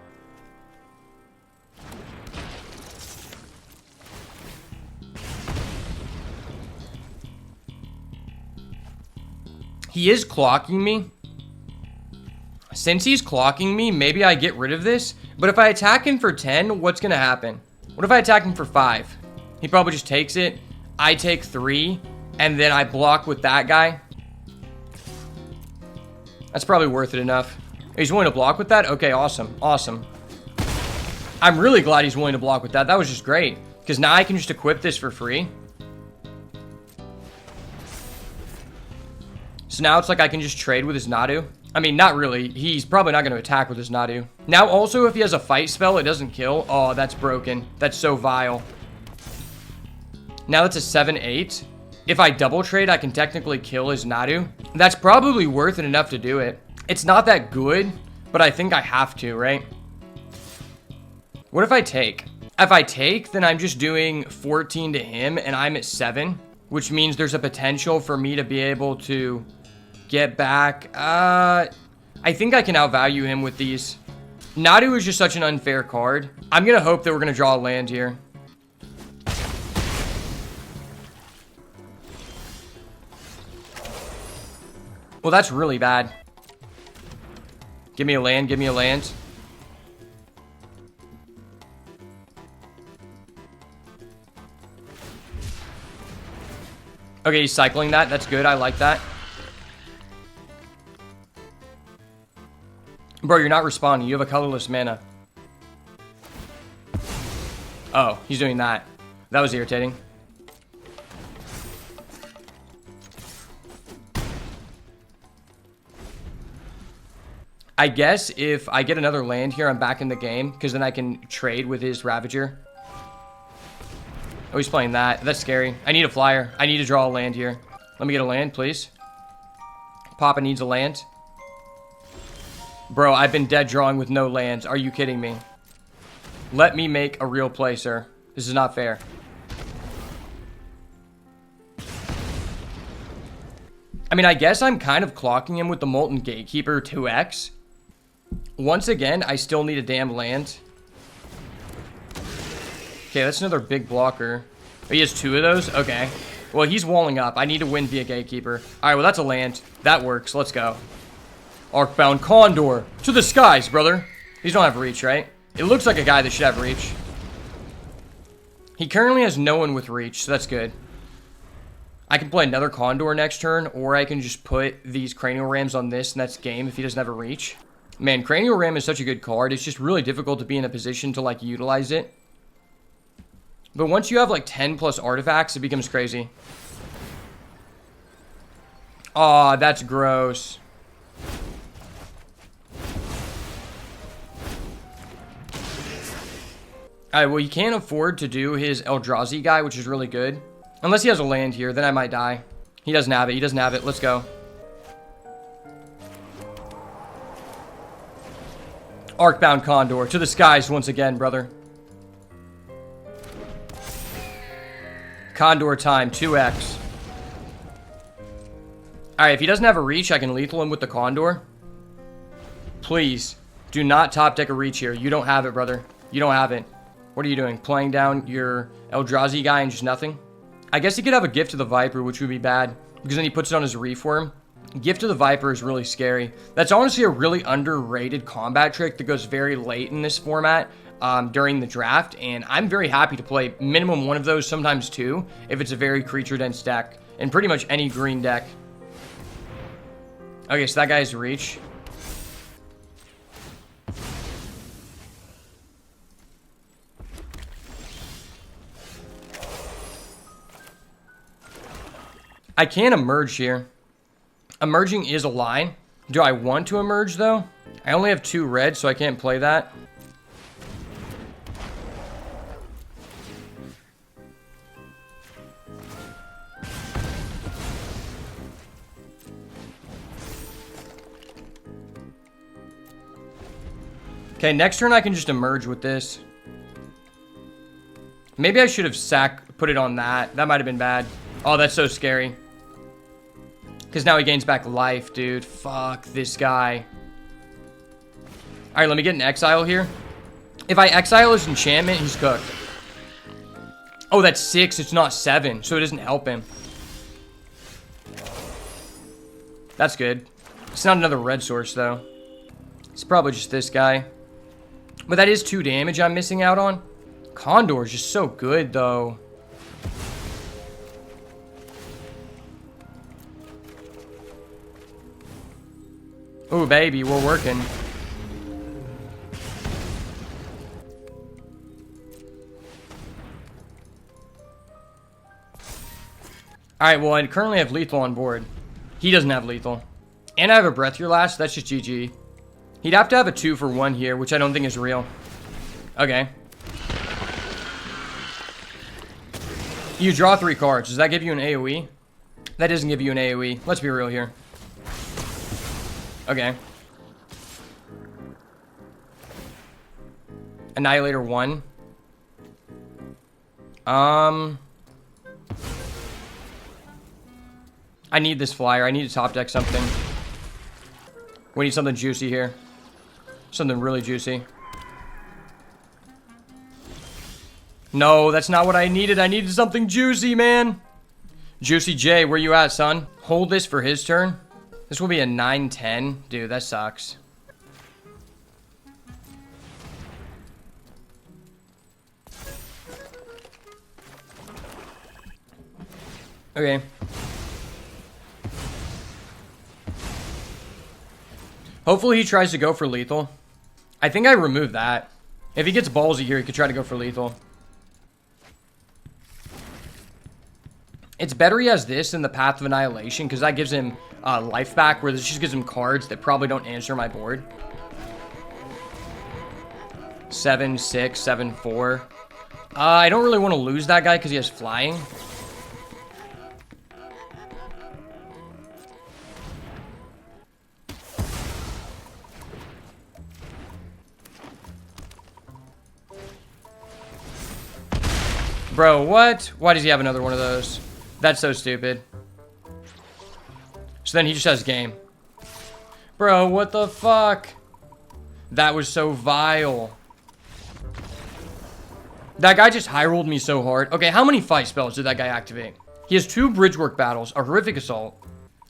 He is clocking me. Since he's clocking me, maybe I get rid of this. But if I attack him for 10, what's going to happen? What if I attack him for 5? He probably just takes it. I take 3. And then I block with that guy. That's probably worth it enough. He's willing to block with that? Okay, awesome. Awesome. I'm really glad he's willing to block with that. That was just great. Because now I can just equip this for free. So now it's like I can just trade with his Nadu. I mean, not really. He's probably not going to attack with his Nadu. Now, also, if he has a fight spell, it doesn't kill. Oh, that's broken. That's so vile. Now that's a 7-8. If I double trade, I can technically kill his Nadu. That's probably worth it enough to do it. It's not that good, but I think I have to, right? What if I take? If I take, then I'm just doing 14 to him, and I'm at 7, which means there's a potential for me to be able to get back. I think I can outvalue him with these. Nadu is just such an unfair card. I'm going to hope that we're going to draw a land here. Well, that's really bad. Give me a land, give me a land. Okay, he's cycling that. That's good. I like that. Bro, you're not responding. You have a colorless mana. Oh, he's doing that. That was irritating. I guess if I get another land here, I'm back in the game, because then I can trade with his Ravager. Oh, he's playing that. That's scary. I need a flyer. I need to draw a land here. Let me get a land, please. Papa needs a land. Bro, I've been dead drawing with no lands. Are you kidding me? Let me make a real play, sir. This is not fair. I mean, I guess I'm kind of clocking him with the Molten Gatekeeper 2x. Once again, I still need a damn land. Okay, that's another big blocker. Oh, he has 2 of those? Okay. Well, he's walling up. I need to win via Gatekeeper. Alright, well, that's a land. That works. Let's go. Arcbound Condor. To the skies, brother. These don't have reach, right? It looks like a guy that should have reach. He currently has no one with reach, so that's good. I can play another Condor next turn, or I can just put these Cranial Rams on this, and that's game if he doesn't have a reach. Man, Cranial Ram is such a good card. It's just really difficult to be in a position to, like, utilize it. But once you have, like, 10 plus artifacts, it becomes crazy. Aw, that's gross. Alright, well, you can't afford to do his Eldrazi guy, which is really good. Unless he has a land here, then I might die. He doesn't have it. He doesn't have it. Let's go. Arcbound Condor. To the skies once again, brother. Condor time. 2x. Alright, if he doesn't have a reach, I can lethal him with the Condor. Please, do not top deck a reach here. You don't have it, brother. You don't have it. What are you doing? Playing down your Eldrazi guy and just nothing? I guess he could have a Gift to the Viper, which would be bad, because then he puts it on his Reform. Gift to the Viper is really scary. That's honestly a really underrated combat trick that goes very late in this format during the draft, and I'm very happy to play minimum 1 of those, sometimes 2, if it's a very creature-dense deck, in pretty much any green deck. Okay, so that guy has reach. I can emerge here. Emerging is a lie. Do I want to emerge, though? I only have 2 red, so I can't play that. Okay, next turn I can just emerge with this. Maybe I should have put it on that. That might have been bad. Oh, that's so scary. Because now he gains back life, dude. Fuck this guy. Alright, let me get an exile here. If I exile his enchantment, he's cooked. Oh, that's 6. It's not 7, so it doesn't help him. That's good. It's not another red source, though. It's probably just this guy. But that is 2 damage I'm missing out on. Condor is just so good, though. Ooh, baby, we're working. Alright, well, I currently have lethal on board. He doesn't have lethal. And I have a breath your last. That's just GG. He'd have to have a 2 for 1 here, which I don't think is real. Okay. You draw 3 cards. Does that give you an AoE? That doesn't give you an AoE. Let's be real here. Okay. Annihilator 1. I need this flyer. I need to top deck something. We need something juicy here. Something really juicy. No, that's not what I needed. I needed something juicy, man. Juicy J, where you at, son? Hold this for his turn. This will be a 9-10. Dude, that sucks. Okay. Hopefully he tries to go for lethal. I think I removed that. If he gets ballsy here, he could try to go for lethal. It's better he has this than the Path of Annihilation, because that gives him life back, where this just gives him cards that probably don't answer my board. 7, 6, 7, 4. I don't really want to lose that guy because he has flying. Bro, what? Why does he have another one of those? That's so stupid. So then he just has game. Bro, what the fuck? That was so vile. That guy just high rolled me so hard. Okay, how many fight spells did that guy activate? He has 2 bridge work battles, a horrific assault,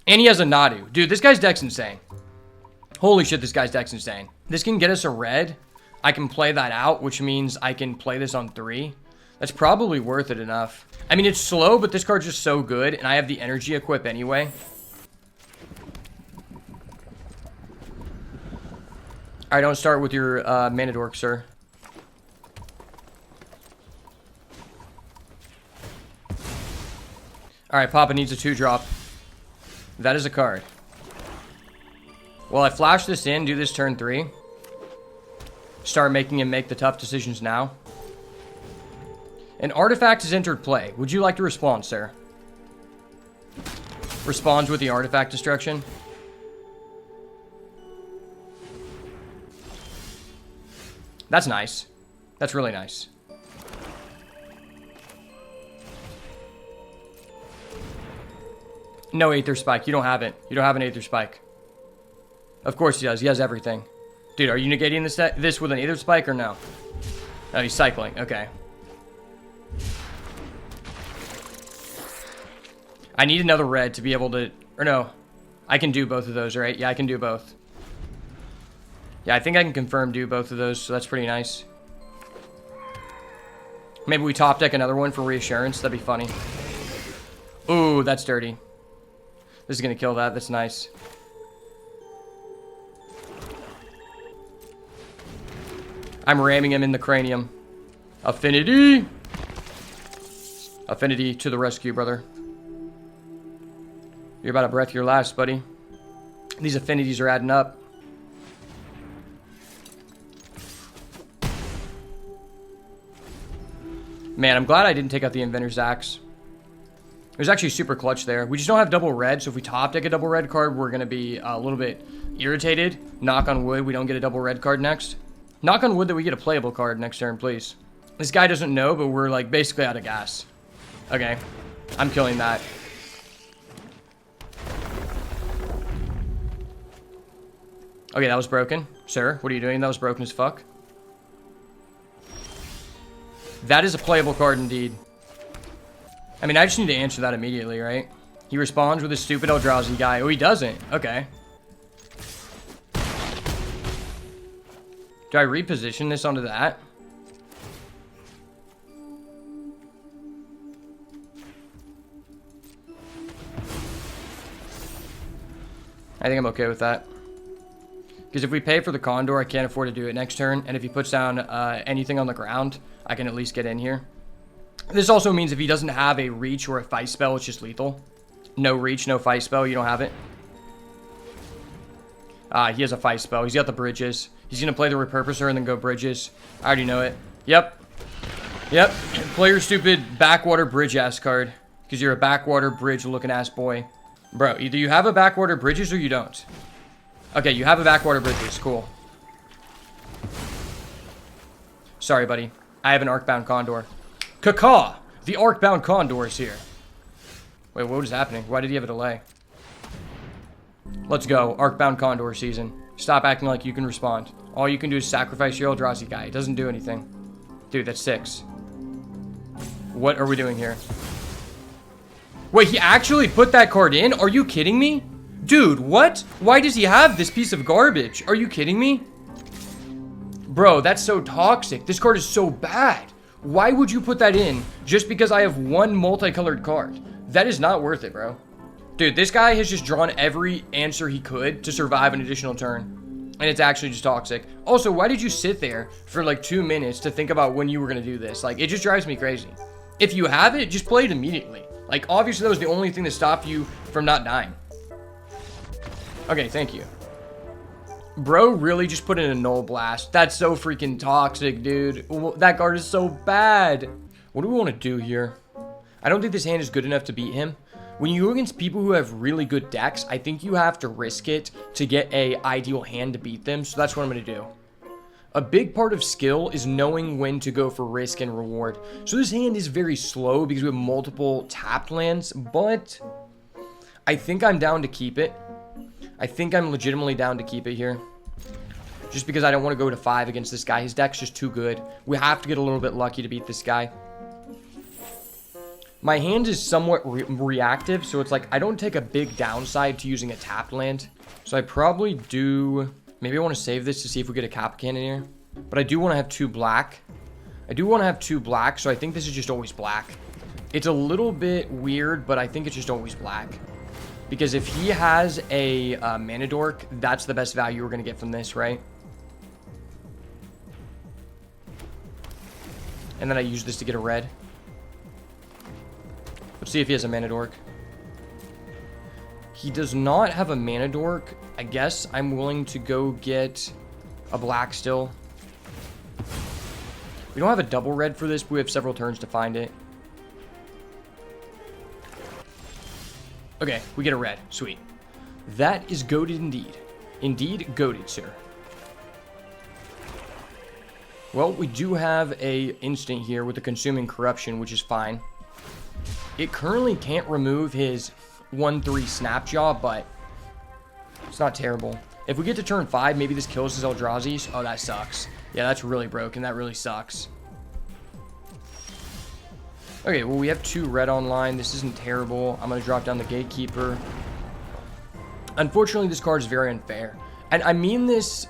and he has a Nadu. Dude, this guy's deck's insane. Holy shit, this guy's deck's insane. This can get us a red. I can play that out, which means I can play this on 3. That's probably worth it enough. I mean, it's slow, but this card's just so good, and I have the energy equip anyway. Alright, don't start with your mana dork, sir. Alright, Papa needs a 2-drop. That is a card. Well, I flash this in, do this turn 3. Start making him make the tough decisions now. An artifact has entered play. Would you like to respond, sir? Responds with the artifact destruction. That's nice. That's really nice. No Aether Spike. You don't have it. You don't have an Aether Spike. Of course he does. He has everything. Dude, are you negating this with an Aether Spike or no? Oh, he's cycling. Okay. I need another red to be able to... Or no. I can do both of those, right? Yeah, I can do both. Yeah, I think I can confirm do both of those, so that's pretty nice. Maybe we top deck another one for reassurance. That'd be funny. Ooh, that's dirty. This is going to kill that. That's nice. I'm ramming him in the cranium. Affinity! Affinity to the rescue, brother. You're about to breath your last, buddy. These affinities are adding up. Man, I'm glad I didn't take out the Inventor's Axe. It was actually super clutch there. We just don't have double red, so if we top deck a double red card, we're going to be a little bit irritated. Knock on wood, we don't get a double red card next. Knock on wood that we get a playable card next turn, please. This guy doesn't know, but we're like basically out of gas. Okay. I'm killing that. Okay, that was broken. Sir, what are you doing? That was broken as fuck. That is a playable card indeed. I mean, I just need to answer that immediately, right? He responds with his stupid Eldrazi guy. Oh, he doesn't. Okay. Do I reposition this onto that? I think I'm okay with that. Because if we pay for the Condor, I can't afford to do it next turn. And if he puts down anything on the ground, I can at least get in here. This also means if he doesn't have a reach or a fight spell, it's just lethal. No reach, no fight spell, you don't have it. He has a fight spell. He's got the bridges. He's going to play the Repurposer and then go bridges. I already know it. Yep. Yep. Play your stupid backwater bridge-ass card. Because you're a backwater bridge-looking-ass boy. Bro, either you have a backwater bridges or you don't. Okay, you have a backwater bridges. Cool. Sorry, buddy. I have an Arcbound Condor. Caw! The Arcbound Condor is here. Wait, what is happening? Why did he have a delay? Let's go. Arcbound Condor season. Stop acting like you can respond. All you can do is sacrifice your Eldrazi guy. It doesn't do anything. Dude, that's 6. What are we doing here? Wait, he actually put that card in? Are you kidding me? Dude, what? Why does he have this piece of garbage? Are you kidding me? Bro, that's so toxic. This card is so bad. Why would you put that in just because I have one multicolored card? That is not worth it, bro. Dude, this guy has just drawn every answer he could to survive an additional turn. And it's actually just toxic. Also, why did you sit there for like 2 minutes to think about when you were going to do this? Like, it just drives me crazy. If you have it, just play it immediately. Like, obviously, that was the only thing that stopped you from not dying. Okay, thank you. Bro really just put in a Null Blast. That's so freaking toxic, dude. That card is so bad. What do we want to do here? I don't think this hand is good enough to beat him. When you go against people who have really good decks, I think you have to risk it to get a ideal hand to beat them. So that's what I'm going to do. A big part of skill is knowing when to go for risk and reward. So this hand is very slow because we have multiple tapped lands, but I think I'm down to keep it. I think I'm legitimately down to keep it here. Just because I don't want to go to 5 against this guy. His deck's just too good. We have to get a little bit lucky to beat this guy. My hand is somewhat reactive, so it's like I don't take a big downside to using a tapped land. So I probably do... Maybe I want to save this to see if we get a Cap Cannon here. But I do want to have 2 black. So I think this is just always black. It's a little bit weird, but I think it's just always black. Because if he has a Mana Dork, that's the best value we're going to get from this, right? And then I use this to get a red. Let's see if he has a Mana Dork. He does not have a Mana Dork. I guess I'm willing to go get a black still. We don't have a double red for this, but we have several turns to find it. Okay, we get a red. Sweet. That is goated indeed. Indeed, goated, sir. Well, we do have a instant here with the Consuming Corruption, which is fine. It currently can't remove his 1/3 Snapjaw, but it's not terrible. If we get to turn 5, maybe this kills his Eldrazi's. Oh, that sucks. Yeah, that's really broken. That really sucks. Okay, well, we have 2 red online. This isn't terrible. I'm going to drop down the Gatekeeper. Unfortunately, this card is very unfair. And I mean this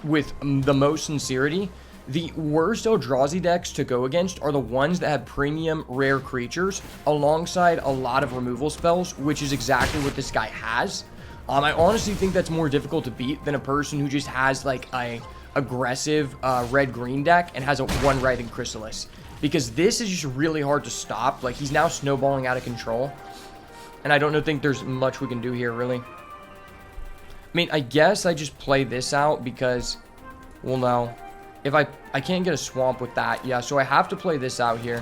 with the most sincerity. The worst Eldrazi decks to go against are the ones that have premium rare creatures alongside a lot of removal spells, which is exactly what this guy has. I honestly think that's more difficult to beat than a person who just has like a aggressive red-green deck and has a 1 Writhing Chrysalis. Because this is just really hard to stop. Like, he's now snowballing out of control. And I don't think there's much we can do here, really. I mean, I guess I just play this out because, well, no. If I can't get a swamp with that. Yeah, so I have to play this out here.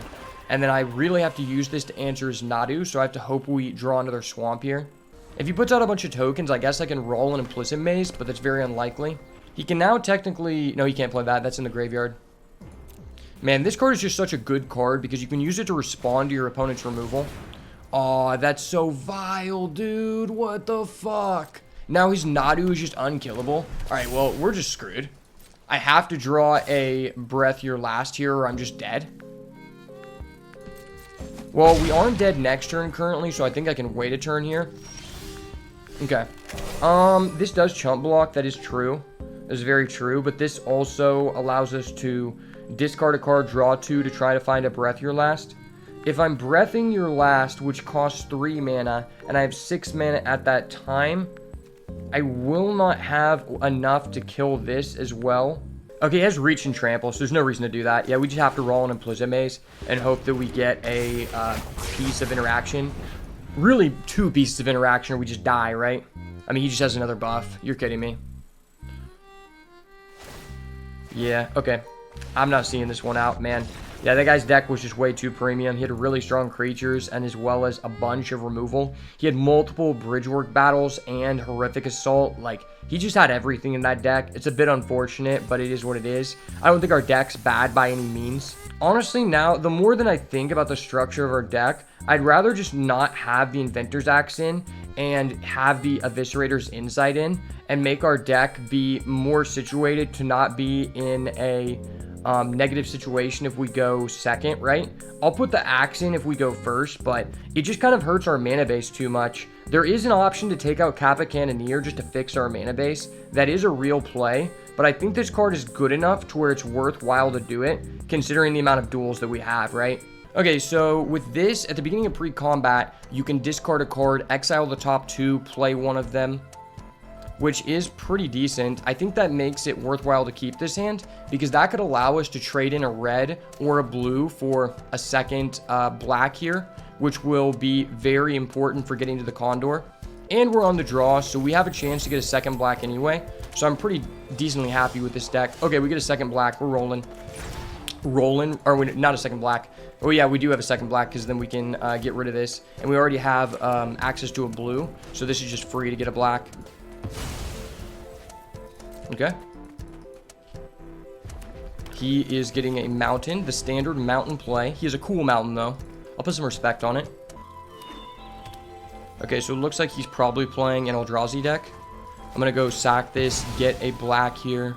And then I really have to use this to answer his Nadu. So I have to hope we draw another swamp here. If he puts out a bunch of tokens, I guess I can roll an Implicit Maze, but that's very unlikely. He can now technically... No, he can't play that. That's in the graveyard. Man, this card is just such a good card because you can use it to respond to your opponent's removal. Aw, that's so vile, dude. What the fuck? Now his Nadu is just unkillable. Alright, well, we're just screwed. I have to draw a Breath Your Last here or I'm just dead. Well, we aren't dead next turn currently, so I think I can wait a turn here. Okay. This does chump block. That is true. That is very true. But this also allows us to discard a card, draw 2 to try to find a Breath Your Last. If I'm Breathing Your Last, which costs 3 mana, and I have 6 mana at that time, I will not have enough to kill this as well. Okay, he has Reach and Trample, so there's no reason to do that. Yeah, we just have to roll in a Blizzard Maze and hope that we get a piece of interaction. Really, 2 pieces of interaction or we just die, right? I mean, he just has another buff. You're kidding me. Yeah, okay. I'm not seeing this one out, man. Yeah, that guy's deck was just way too premium. He had really strong creatures and as well as a bunch of removal. He had multiple Bridgework battles and Horrific Assault. Like, he just had everything in that deck. It's a bit unfortunate, but it is what it is. I don't think our deck's bad by any means. Honestly, now, the more that I think about the structure of our deck, I'd rather just not have the Inventor's Axe in and have the Eviscerator's Insight in and make our deck be more situated to not be in a negative situation if we go second, right? I'll put the axe in if we go first, but it just kind of hurts our mana base too much. There is an option to take out Kappa Cannoneer just to fix our mana base. That is a real play, but I think this card is good enough to where it's worthwhile to do it, considering the amount of duels that we have, right? Okay, so with this, at the beginning of pre-combat, you can discard a card, exile the top 2, play one of them, which is pretty decent. I think that makes it worthwhile to keep this hand because that could allow us to trade in a red or a blue for a second black here, which will be very important for getting to the Condor. And we're on the draw, so we have a chance to get a second black anyway. So I'm pretty decently happy with this deck. Okay, we get a second black. We're rolling. Or not a second black. Oh yeah, we do have a second black because then we can get rid of this. And we already have access to a blue, so this is just free to get a black. Okay. He is getting a mountain, the standard mountain play. He has a cool mountain, though. I'll put some respect on it. Okay, so it looks like he's probably playing an Eldrazi deck. I'm going to go sack this, get a black here.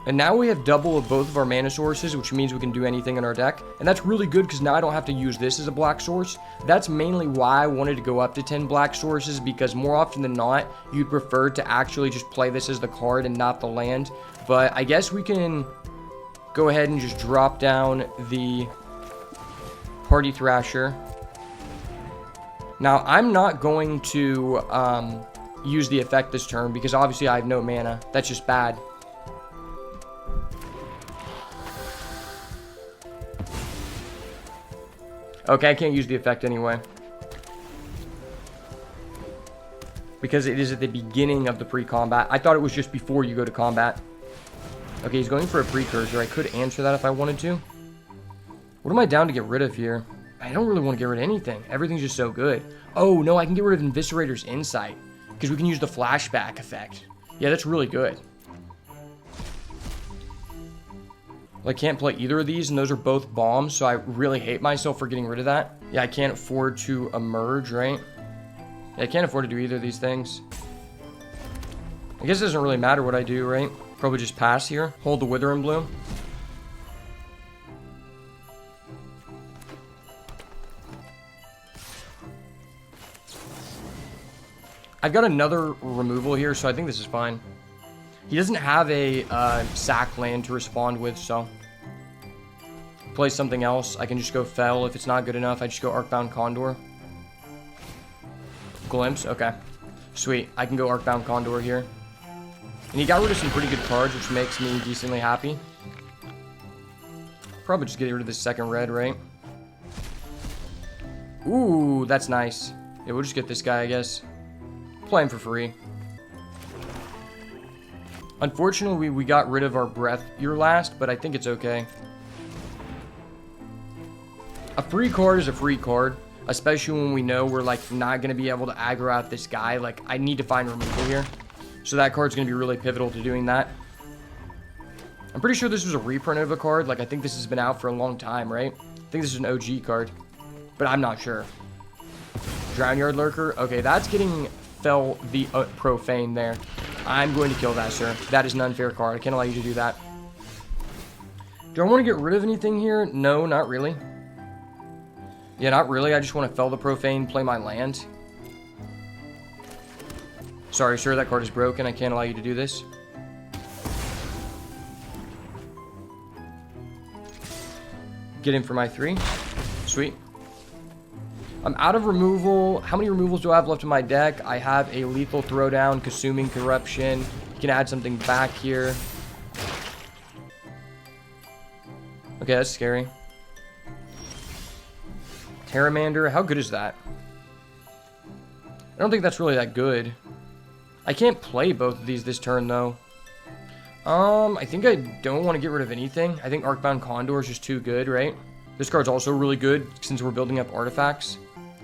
And now we have double of both of our mana sources, which means we can do anything in our deck. And that's really good because now I don't have to use this as a black source. That's mainly why I wanted to go up to 10 black sources, because more often than not, you'd prefer to actually just play this as the card and not the land. But I guess we can go ahead and just drop down the Party Thrasher. Now, I'm not going to use the effect this turn because obviously I have no mana. That's just bad. Okay, I can't use the effect anyway. Because it is at the beginning of the pre-combat. I thought it was just before you go to combat. Okay, he's going for a precursor. I could answer that if I wanted to. What am I down to get rid of here? I don't really want to get rid of anything. Everything's just so good. Oh, no, I can get rid of Eviscerator's Insight. Because we can use the flashback effect. Yeah, that's really good. Well, I can't play either of these, and those are both bombs, so I really hate myself for getting rid of that. Yeah, I can't afford to emerge, right? Yeah, I can't afford to do either of these things. I guess it doesn't really matter what I do, right? Probably just pass here. Hold the Wither and Bloom. I've got another removal here, so I think this is fine. He doesn't have a sack land to respond with, so play something else. I can just go Fell. If it's not good enough, I just go Arcbound Condor. Glimpse, okay. Sweet, I can go Arcbound Condor here. And he got rid of some pretty good cards, which makes me decently happy. Probably just get rid of this second red, right? Ooh, that's nice. Yeah, we'll just get this guy, I guess. Play him for free. Unfortunately, we got rid of our Breath Your Last, but I think it's okay. A free card is a free card. especially when we know we're like not going to be able to aggro out this guy. Like, I need to find removal here. So that card's going to be really pivotal to doing that. I'm pretty sure this was a reprint of a card. Like, I think this has been out for a long time, right? I think this is an OG card, but I'm not sure. Drown Yard Lurker. Okay, that's getting Fell the Profane there. I'm going to kill that, sir. That is an unfair card. I can't allow you to do that. Do I want to get rid of anything here? No, not really. Yeah, not really. I just want to Fell the Profane, play my land. Sorry, sir. That card is broken. I can't allow you to do this. Get in for my 3. Sweet. I'm out of removal. How many removals do I have left in my deck? I have a Lethal Throwdown, Consuming Corruption. You can add something back here. Okay, that's scary. Terramander. How good is that? I don't think that's really that good. I can't play both of these this turn, though. I think I don't want to get rid of anything. I think Arcbound Condor is just too good, right? This card's also really good since we're building up artifacts.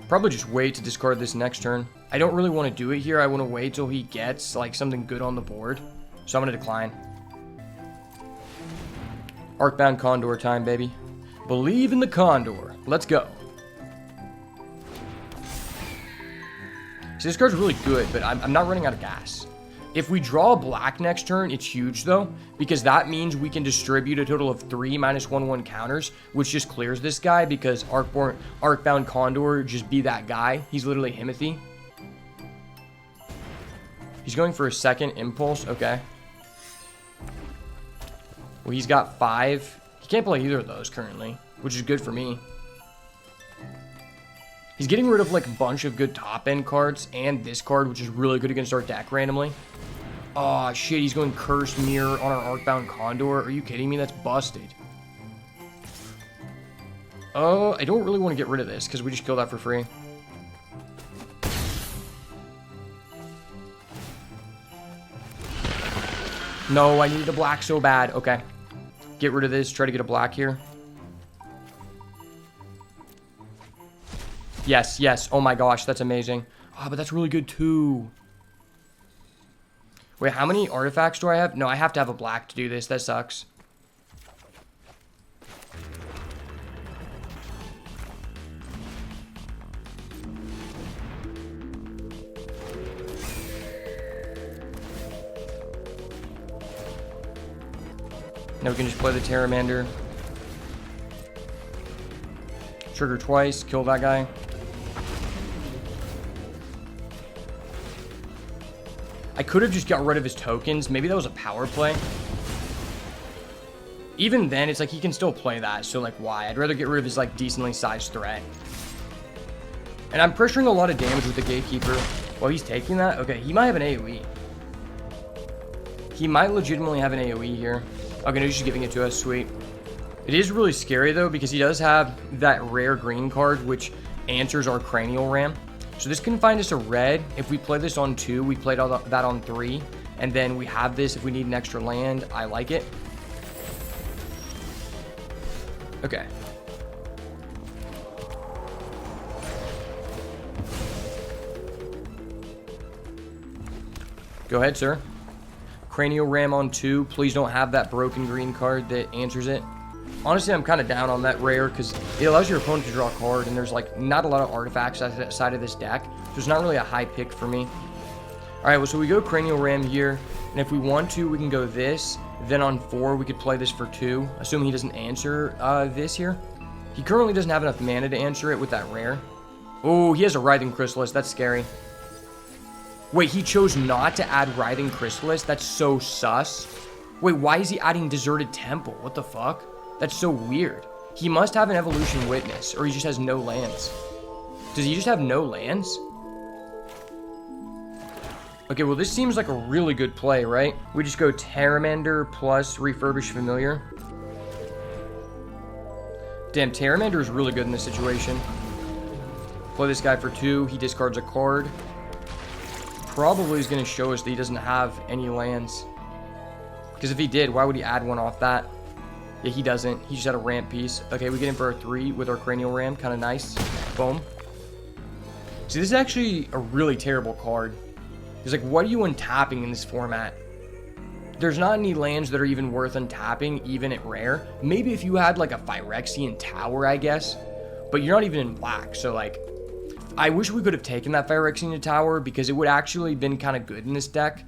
Probably just wait to discard this next turn. I don't really want to do it here. I want to wait till he gets like something good on the board. So I'm going to decline. Arcbound Condor time, baby. Believe in the Condor. Let's go. See, this card's really good, but I'm not running out of gas. If we draw a black next turn, it's huge, though, because that means we can distribute a total of 3 -1/1 counters, which just clears this guy because Arcbound Condor just be that guy. He's literally Himothy. He's going for a second impulse. Okay. Well, he's got 5. He can't play either of those currently, which is good for me. He's getting rid of like a bunch of good top-end cards and this card, which is really good against our deck randomly. Oh, shit, he's going Cursed Mirror on our Arcbound Condor. Are you kidding me? That's busted. Oh, I don't really want to get rid of this because we just killed that for free. No, I needed a black so bad. Okay. Get rid of this. Try to get a black here. Yes, yes. Oh my gosh, that's amazing. Oh, but that's really good too. Wait, how many artifacts do I have? No, I have to have a black to do this. That sucks. Now we can just play the Terramander. Trigger twice, kill that guy. I could have just got rid of his tokens. Maybe that was a power play. Even then, it's like he can still play that. So, like, why? I'd rather get rid of his, like, decently sized threat. And I'm pressuring a lot of damage with the Gatekeeper. Well, he's taking that? Okay, he might have an AoE. He might legitimately have an AoE here. Okay, no, he's just giving it to us. Sweet. It is really scary, though, because he does have that rare green card, which answers our Cranial Ram. So this can find us a red. If we play this on 2, we played all that on 3. And then we have this if we need an extra land. I like it. Okay. Go ahead, sir. Cranial Ram on 2. Please don't have that broken green card that answers it. Honestly, I'm kind of down on that rare because it allows your opponent to draw a card, and there's like not a lot of artifacts outside of this deck, so it's not really a high pick for me. All right, well, so we go Cranial Ram here, and if we want to, we can go this. Then on 4, we could play this for 2, assuming he doesn't answer this here. He currently doesn't have enough mana to answer it with that rare. Oh, he has a Writhing Chrysalis. That's scary. Wait, he chose not to add Writhing Chrysalis? That's so sus. Wait, why is he adding Deserted Temple? What the fuck? That's so weird. He must have an Evolution Witness, or he just has no lands. Does he just have no lands? Okay, well, this seems like a really good play, right? We just go Terramander plus Refurbished Familiar. Damn, Terramander is really good in this situation. Play this guy for 2. He discards a card. Probably is going to show us that he doesn't have any lands. Because if he did, why would he add one off that? Yeah, he doesn't. He just had a ramp piece. Okay, we get in for our 3 with our Cranial Ram. Kind of nice. Boom. See, this is actually a really terrible card. It's like, what are you untapping in this format? There's not any lands that are even worth untapping, even at rare. Maybe if you had like a Phyrexian Tower, I guess. But you're not even in black, so like, I wish we could have taken that Phyrexian Tower because it would actually been kind of good in this deck.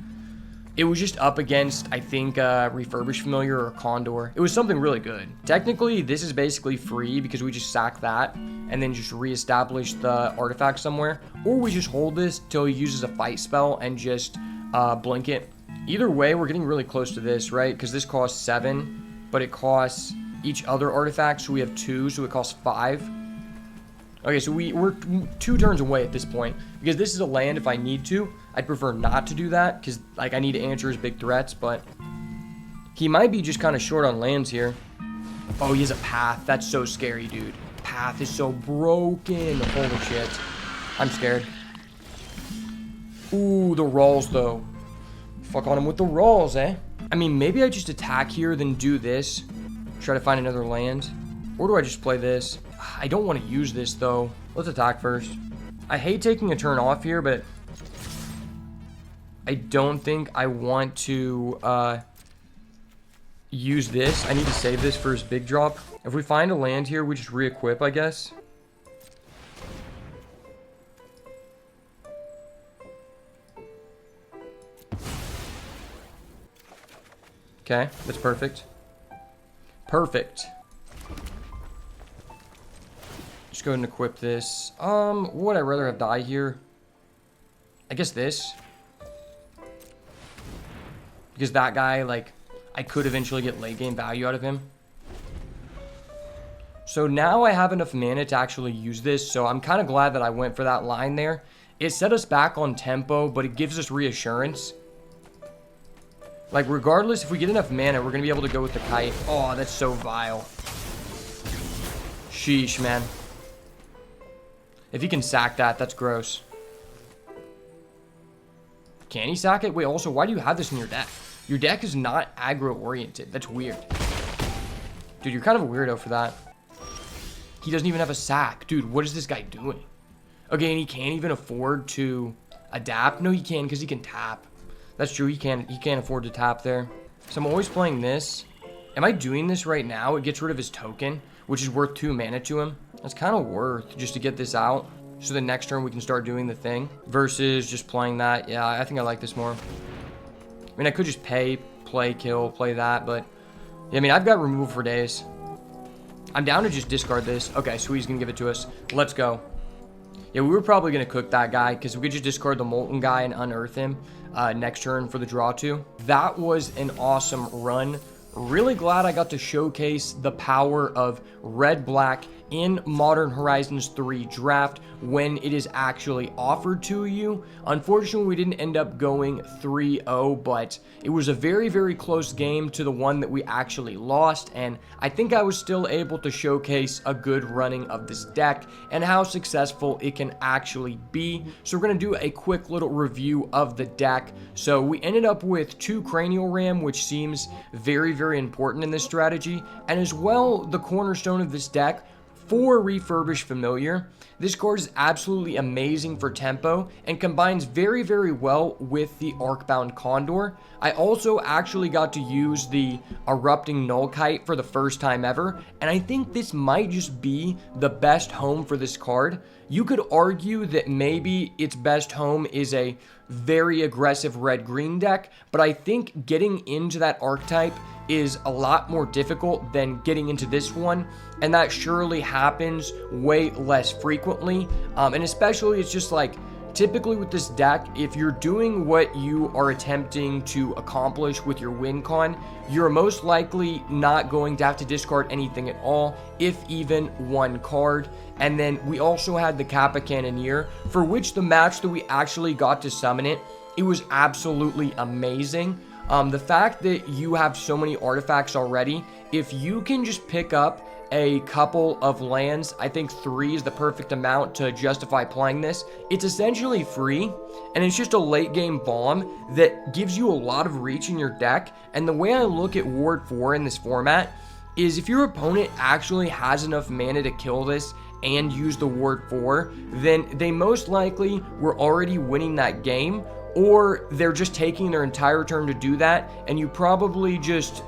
It was just up against, I think, Refurbished Familiar or Condor. It was something really good. Technically, this is basically free because we just sack that and then just reestablish the artifact somewhere. Or we just hold this till he uses a fight spell and just blink it. Either way, we're getting really close to this, right? Because this costs 7, but it costs each other artifact, so we have 2, so it costs 5. Okay, so we're 2 turns away at this point. Because this is a land, if I need to, I'd prefer not to do that. Because, like, I need to answer his big threats, but he might be just kind of short on lands here. Oh, he has a Path. That's so scary, dude. Path is so broken. Holy shit. I'm scared. Ooh, the rolls, though. Fuck on him with the rolls, eh? I mean, maybe I just attack here, then do this. Try to find another land. Or do I just play this? I don't want to use this, though. Let's attack first. I hate taking a turn off here, but I don't think I want to use this. I need to save this for his big drop. If we find a land here, we just re-equip, I guess. Okay, that's perfect. Perfect. Just go ahead and equip this. What would I rather have die here? I guess this. Because that guy, like, I could eventually get late game value out of him. So now I have enough mana to actually use this, so I'm kind of glad that I went for that line there. It set us back on tempo, but it gives us reassurance. Like, regardless, if we get enough mana, we're going to be able to go with the kite. Oh, that's so vile. Sheesh, man. If he can sack that, that's gross. Can he sack it? Wait, also, why do you have this in your deck? Your deck is not aggro-oriented. That's weird. Dude, you're kind of a weirdo for that. He doesn't even have a sack. Dude, what is this guy doing? Okay, and he can't even afford to adapt? No, he can, because he can tap. That's true, he can't afford to tap there. So I'm always playing this. Am I doing this right now? It gets rid of his token, which is worth 2 mana to him. That's kind of worth just to get this out. So the next turn we can start doing the thing. Versus just playing that. Yeah, I think I like this more. I mean, I could just play, kill, play that. But, yeah, I mean, I've got removal for days. I'm down to just discard this. Okay, so he's going to give it to us. Let's go. Yeah, we were probably going to cook that guy. Because we could just discard the Molten guy and unearth him next turn for the draw 2. That was an awesome run. Really glad I got to showcase the power of red-black in Modern Horizons 3 draft when it is actually offered to you. Unfortunately, we didn't end up going 3-0, but it was a very, very close game to the one that we actually lost, and I think I was still able to showcase a good running of this deck and how successful it can actually be. So we're going to do a quick little review of the deck. So we ended up with 2 Cranial Ram, which seems very, very important in this strategy, and as well the cornerstone of this deck, 4 Refurbished Familiar. This card is absolutely amazing for tempo and combines very, very well with the Arcbound Condor. I also actually got to use the Erupting Null Kite for the first time ever, and I think this might just be the best home for this card. You could argue that maybe its best home is a very aggressive red-green deck, but I think getting into that archetype is a lot more difficult than getting into this one, and that surely happens way less frequently. And especially, it's just like, typically with this deck, if you're doing what you are attempting to accomplish with your win con, you're most likely not going to have to discard anything at all, if even 1 card. And then we also had the Kappa Cannoneer, for which the match that we actually got to summon it was absolutely amazing. The fact that you have so many artifacts already, if you can just pick up a couple of lands, I think 3 is the perfect amount to justify playing this. It's essentially free, and it's just a late game bomb that gives you a lot of reach in your deck. And the way I look at Ward 4 in this format is if your opponent actually has enough mana to kill this and use the ward 4, then they most likely were already winning that game, or they're just taking their entire turn to do that, and you probably just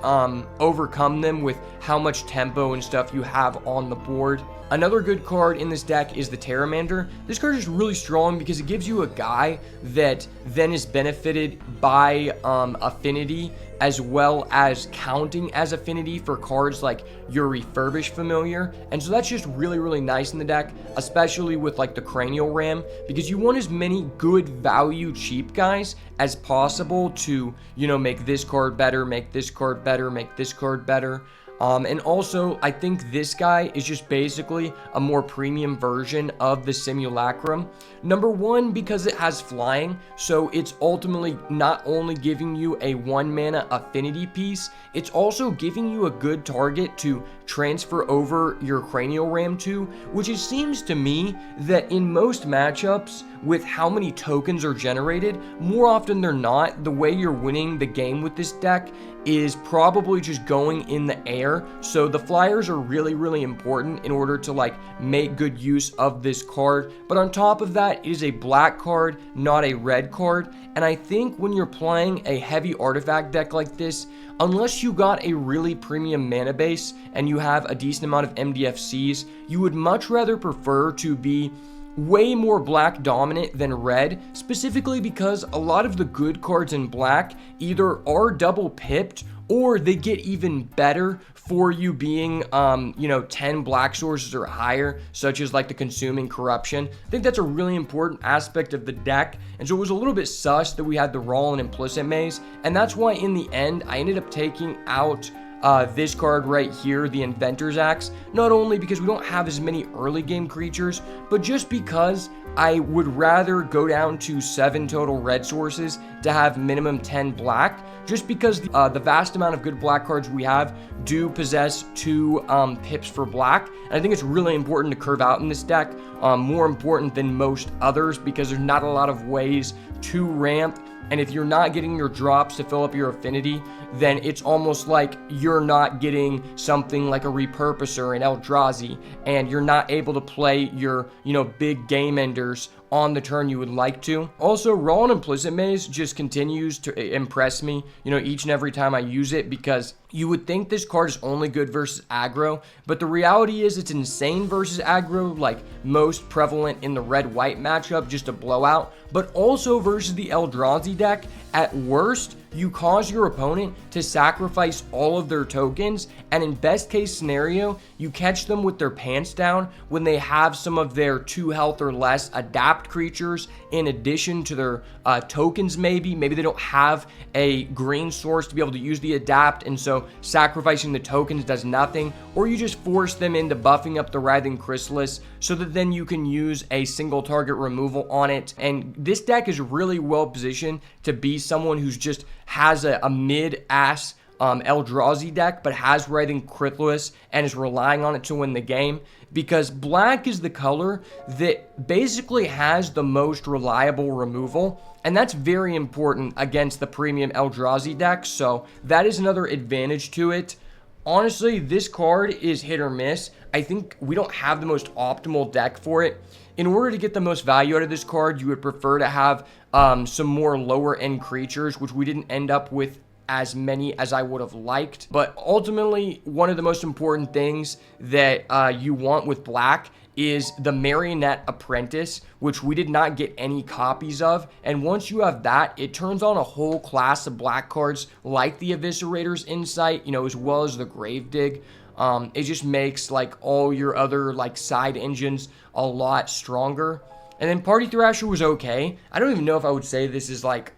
overcome them with how much tempo and stuff you have on the board. Another good card in this deck is the Pteramander. This card is really strong because it gives you a guy that then is benefited by affinity, as well as counting as affinity for cards like your Refurbished Familiar. And so that's just really, really nice in the deck, especially with like the Cranial Ram, because you want as many good value cheap guys as possible to, you know, make this card better, make this card better, make this card better. And also, I think this guy is just basically a more premium version of the Simulacrum. Number one, because it has flying, so it's ultimately not only giving you a 1 mana affinity piece, it's also giving you a good target to transfer over your Cranial Ram to, which it seems to me that in most matchups, with how many tokens are generated, more often than not, the way you're winning the game with this deck is probably just going in the air. So the flyers are really, really important in order to like make good use of this card. But on top of that, it is a black card, not a red card. And I think when you're playing a heavy artifact deck like this, unless you got a really premium mana base and you have a decent amount of MDFCs, you would much rather prefer to be way more black dominant than red, specifically because a lot of the good cards in black either are double pipped or they get even better for you being, 10 black sources or higher, such as like the Consuming Corruption. I think that's a really important aspect of the deck, and so it was a little bit sus that we had the Raw and Implicit Maze, and that's why in the end I ended up taking out this card right here, the Inventor's Axe, not only because we don't have as many early game creatures, but just because I would rather go down to 7 total red sources to have minimum 10 black, just because the vast amount of good black cards we have do possess 2 pips for black. And I think it's really important to curve out in this deck, more important than most others, because there's not a lot of ways to ramp. And if you're not getting your drops to fill up your affinity, then it's almost like you're not getting something like a Repurposer and Eldrazi, and you're not able to play your, big game enders on the turn you would like to. Also, Raw and Implicit Maze just continues to impress me, each and every time I use it, because you would think this card is only good versus aggro, but the reality is it's insane versus aggro, like most prevalent in the red-white matchup, just a blowout, but also versus the Eldrazi deck. At worst, you cause your opponent to sacrifice all of their tokens, and in best case scenario, you catch them with their pants down when they have some of their 2 health or less adapt creatures in addition to their tokens. Maybe they don't have a green source to be able to use the adapt, and so sacrificing the tokens does nothing, or you just force them into buffing up the Writhing Chrysalis so that then you can use a single target removal on it. And this deck is really well positioned to be someone who's just has a mid-ass Eldrazi deck, but has Writhing Chrysalis and is relying on it to win the game, because black is the color that basically has the most reliable removal, and that's very important against the premium Eldrazi deck, so that is another advantage to it. Honestly, this card is hit or miss. I think we don't have the most optimal deck for it. In order to get the most value out of this card, you would prefer to have some more lower end creatures, which we didn't end up with as many as I would have liked. But ultimately, one of the most important things that you want with black is the Marionette Apprentice, which we did not get any copies of. And once you have that, it turns on a whole class of black cards like the Eviscerator's Insight, as well as the Gravedigg. It just makes like all your other like side engines a lot stronger. And then Party Thrasher was okay. I don't even know if I would say this is like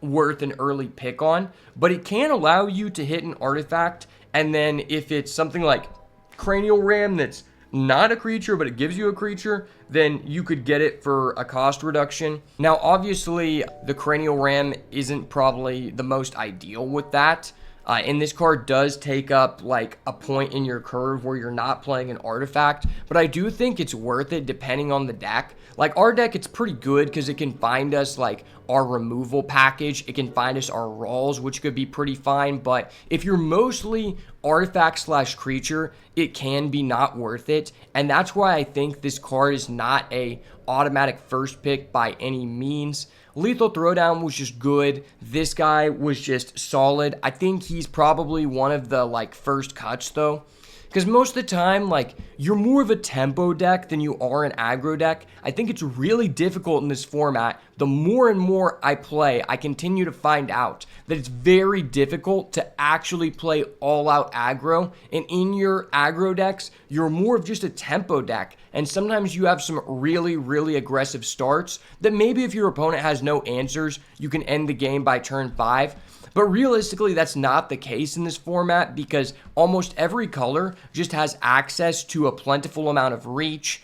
worth an early pick on, but it can allow you to hit an artifact, and then if it's something like Cranial Ram that's not a creature but it gives you a creature, then you could get it for a cost reduction. Now obviously the Cranial Ram isn't probably the most ideal with that, and this card does take up like a point in your curve where you're not playing an artifact, but I do think it's worth it depending on the deck. Like our deck, it's pretty good because it can find us like our removal package, it can find us our rolls, which could be pretty fine. But if you're mostly artifact slash creature, it can be not worth it. And that's why I think this card is not a automatic first pick by any means. Lethal Throwdown was just good. This guy was just solid. I think he's probably one of the like first cuts though. Because most of the time, like, you're more of a tempo deck than you are an aggro deck. I think it's really difficult in this format. The more and more I play, I continue to find out that it's very difficult to actually play all-out aggro. And in your aggro decks, you're more of just a tempo deck. And sometimes you have some really, really aggressive starts that maybe if your opponent has no answers, you can end the game by turn 5. But realistically, that's not the case in this format because almost every color just has access to a plentiful amount of reach,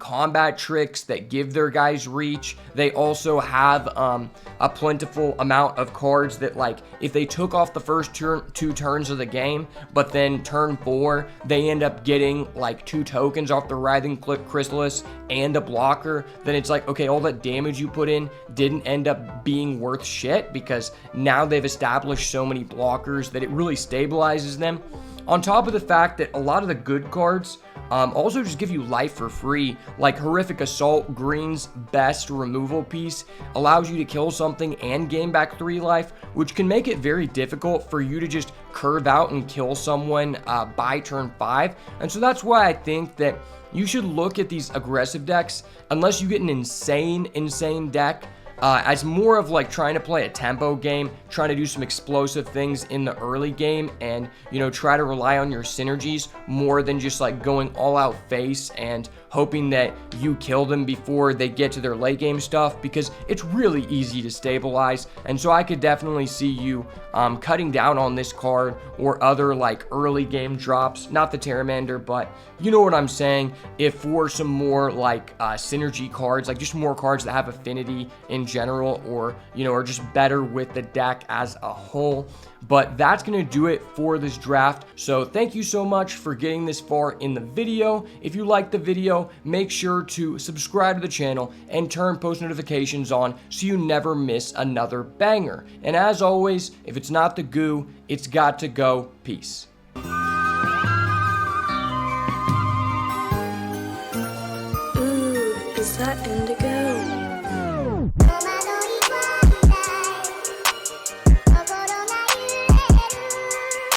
combat tricks that give their guys reach. They also have a plentiful amount of cards that, like, if they took off the first two turns of the game, but then turn 4, they end up getting like 2 tokens off the Writhing Chrysalis and a blocker, then it's like, okay, all that damage you put in didn't end up being worth shit because now they've established so many blockers that it really stabilizes them. On top of the fact that a lot of the good cards also just give you life for free, like Horrific Assault, green's best removal piece, allows you to kill something and gain back 3 life, which can make it very difficult for you to just curve out and kill someone by turn 5. And so that's why I think that you should look at these aggressive decks, unless you get an insane deck, as more of like trying to play a tempo game, trying to do some explosive things in the early game and, you know, try to rely on your synergies more than just like going all out face and hoping that you kill them before they get to their late game stuff, because it's really easy to stabilize. And so I could definitely see you cutting down on this card or other like early game drops, not the Pteramander, but you know what I'm saying, if for some more like synergy cards, like just more cards that have affinity in general, or, you know, are just better with the deck as a whole. But that's going to do it for this draft. So thank you so much for getting this far in the video. If you liked the video, make sure to subscribe to the channel and turn post notifications on so you never miss another banger. And as always, if it's not the goo, it's got to go. Peace. Ooh, is that indigo?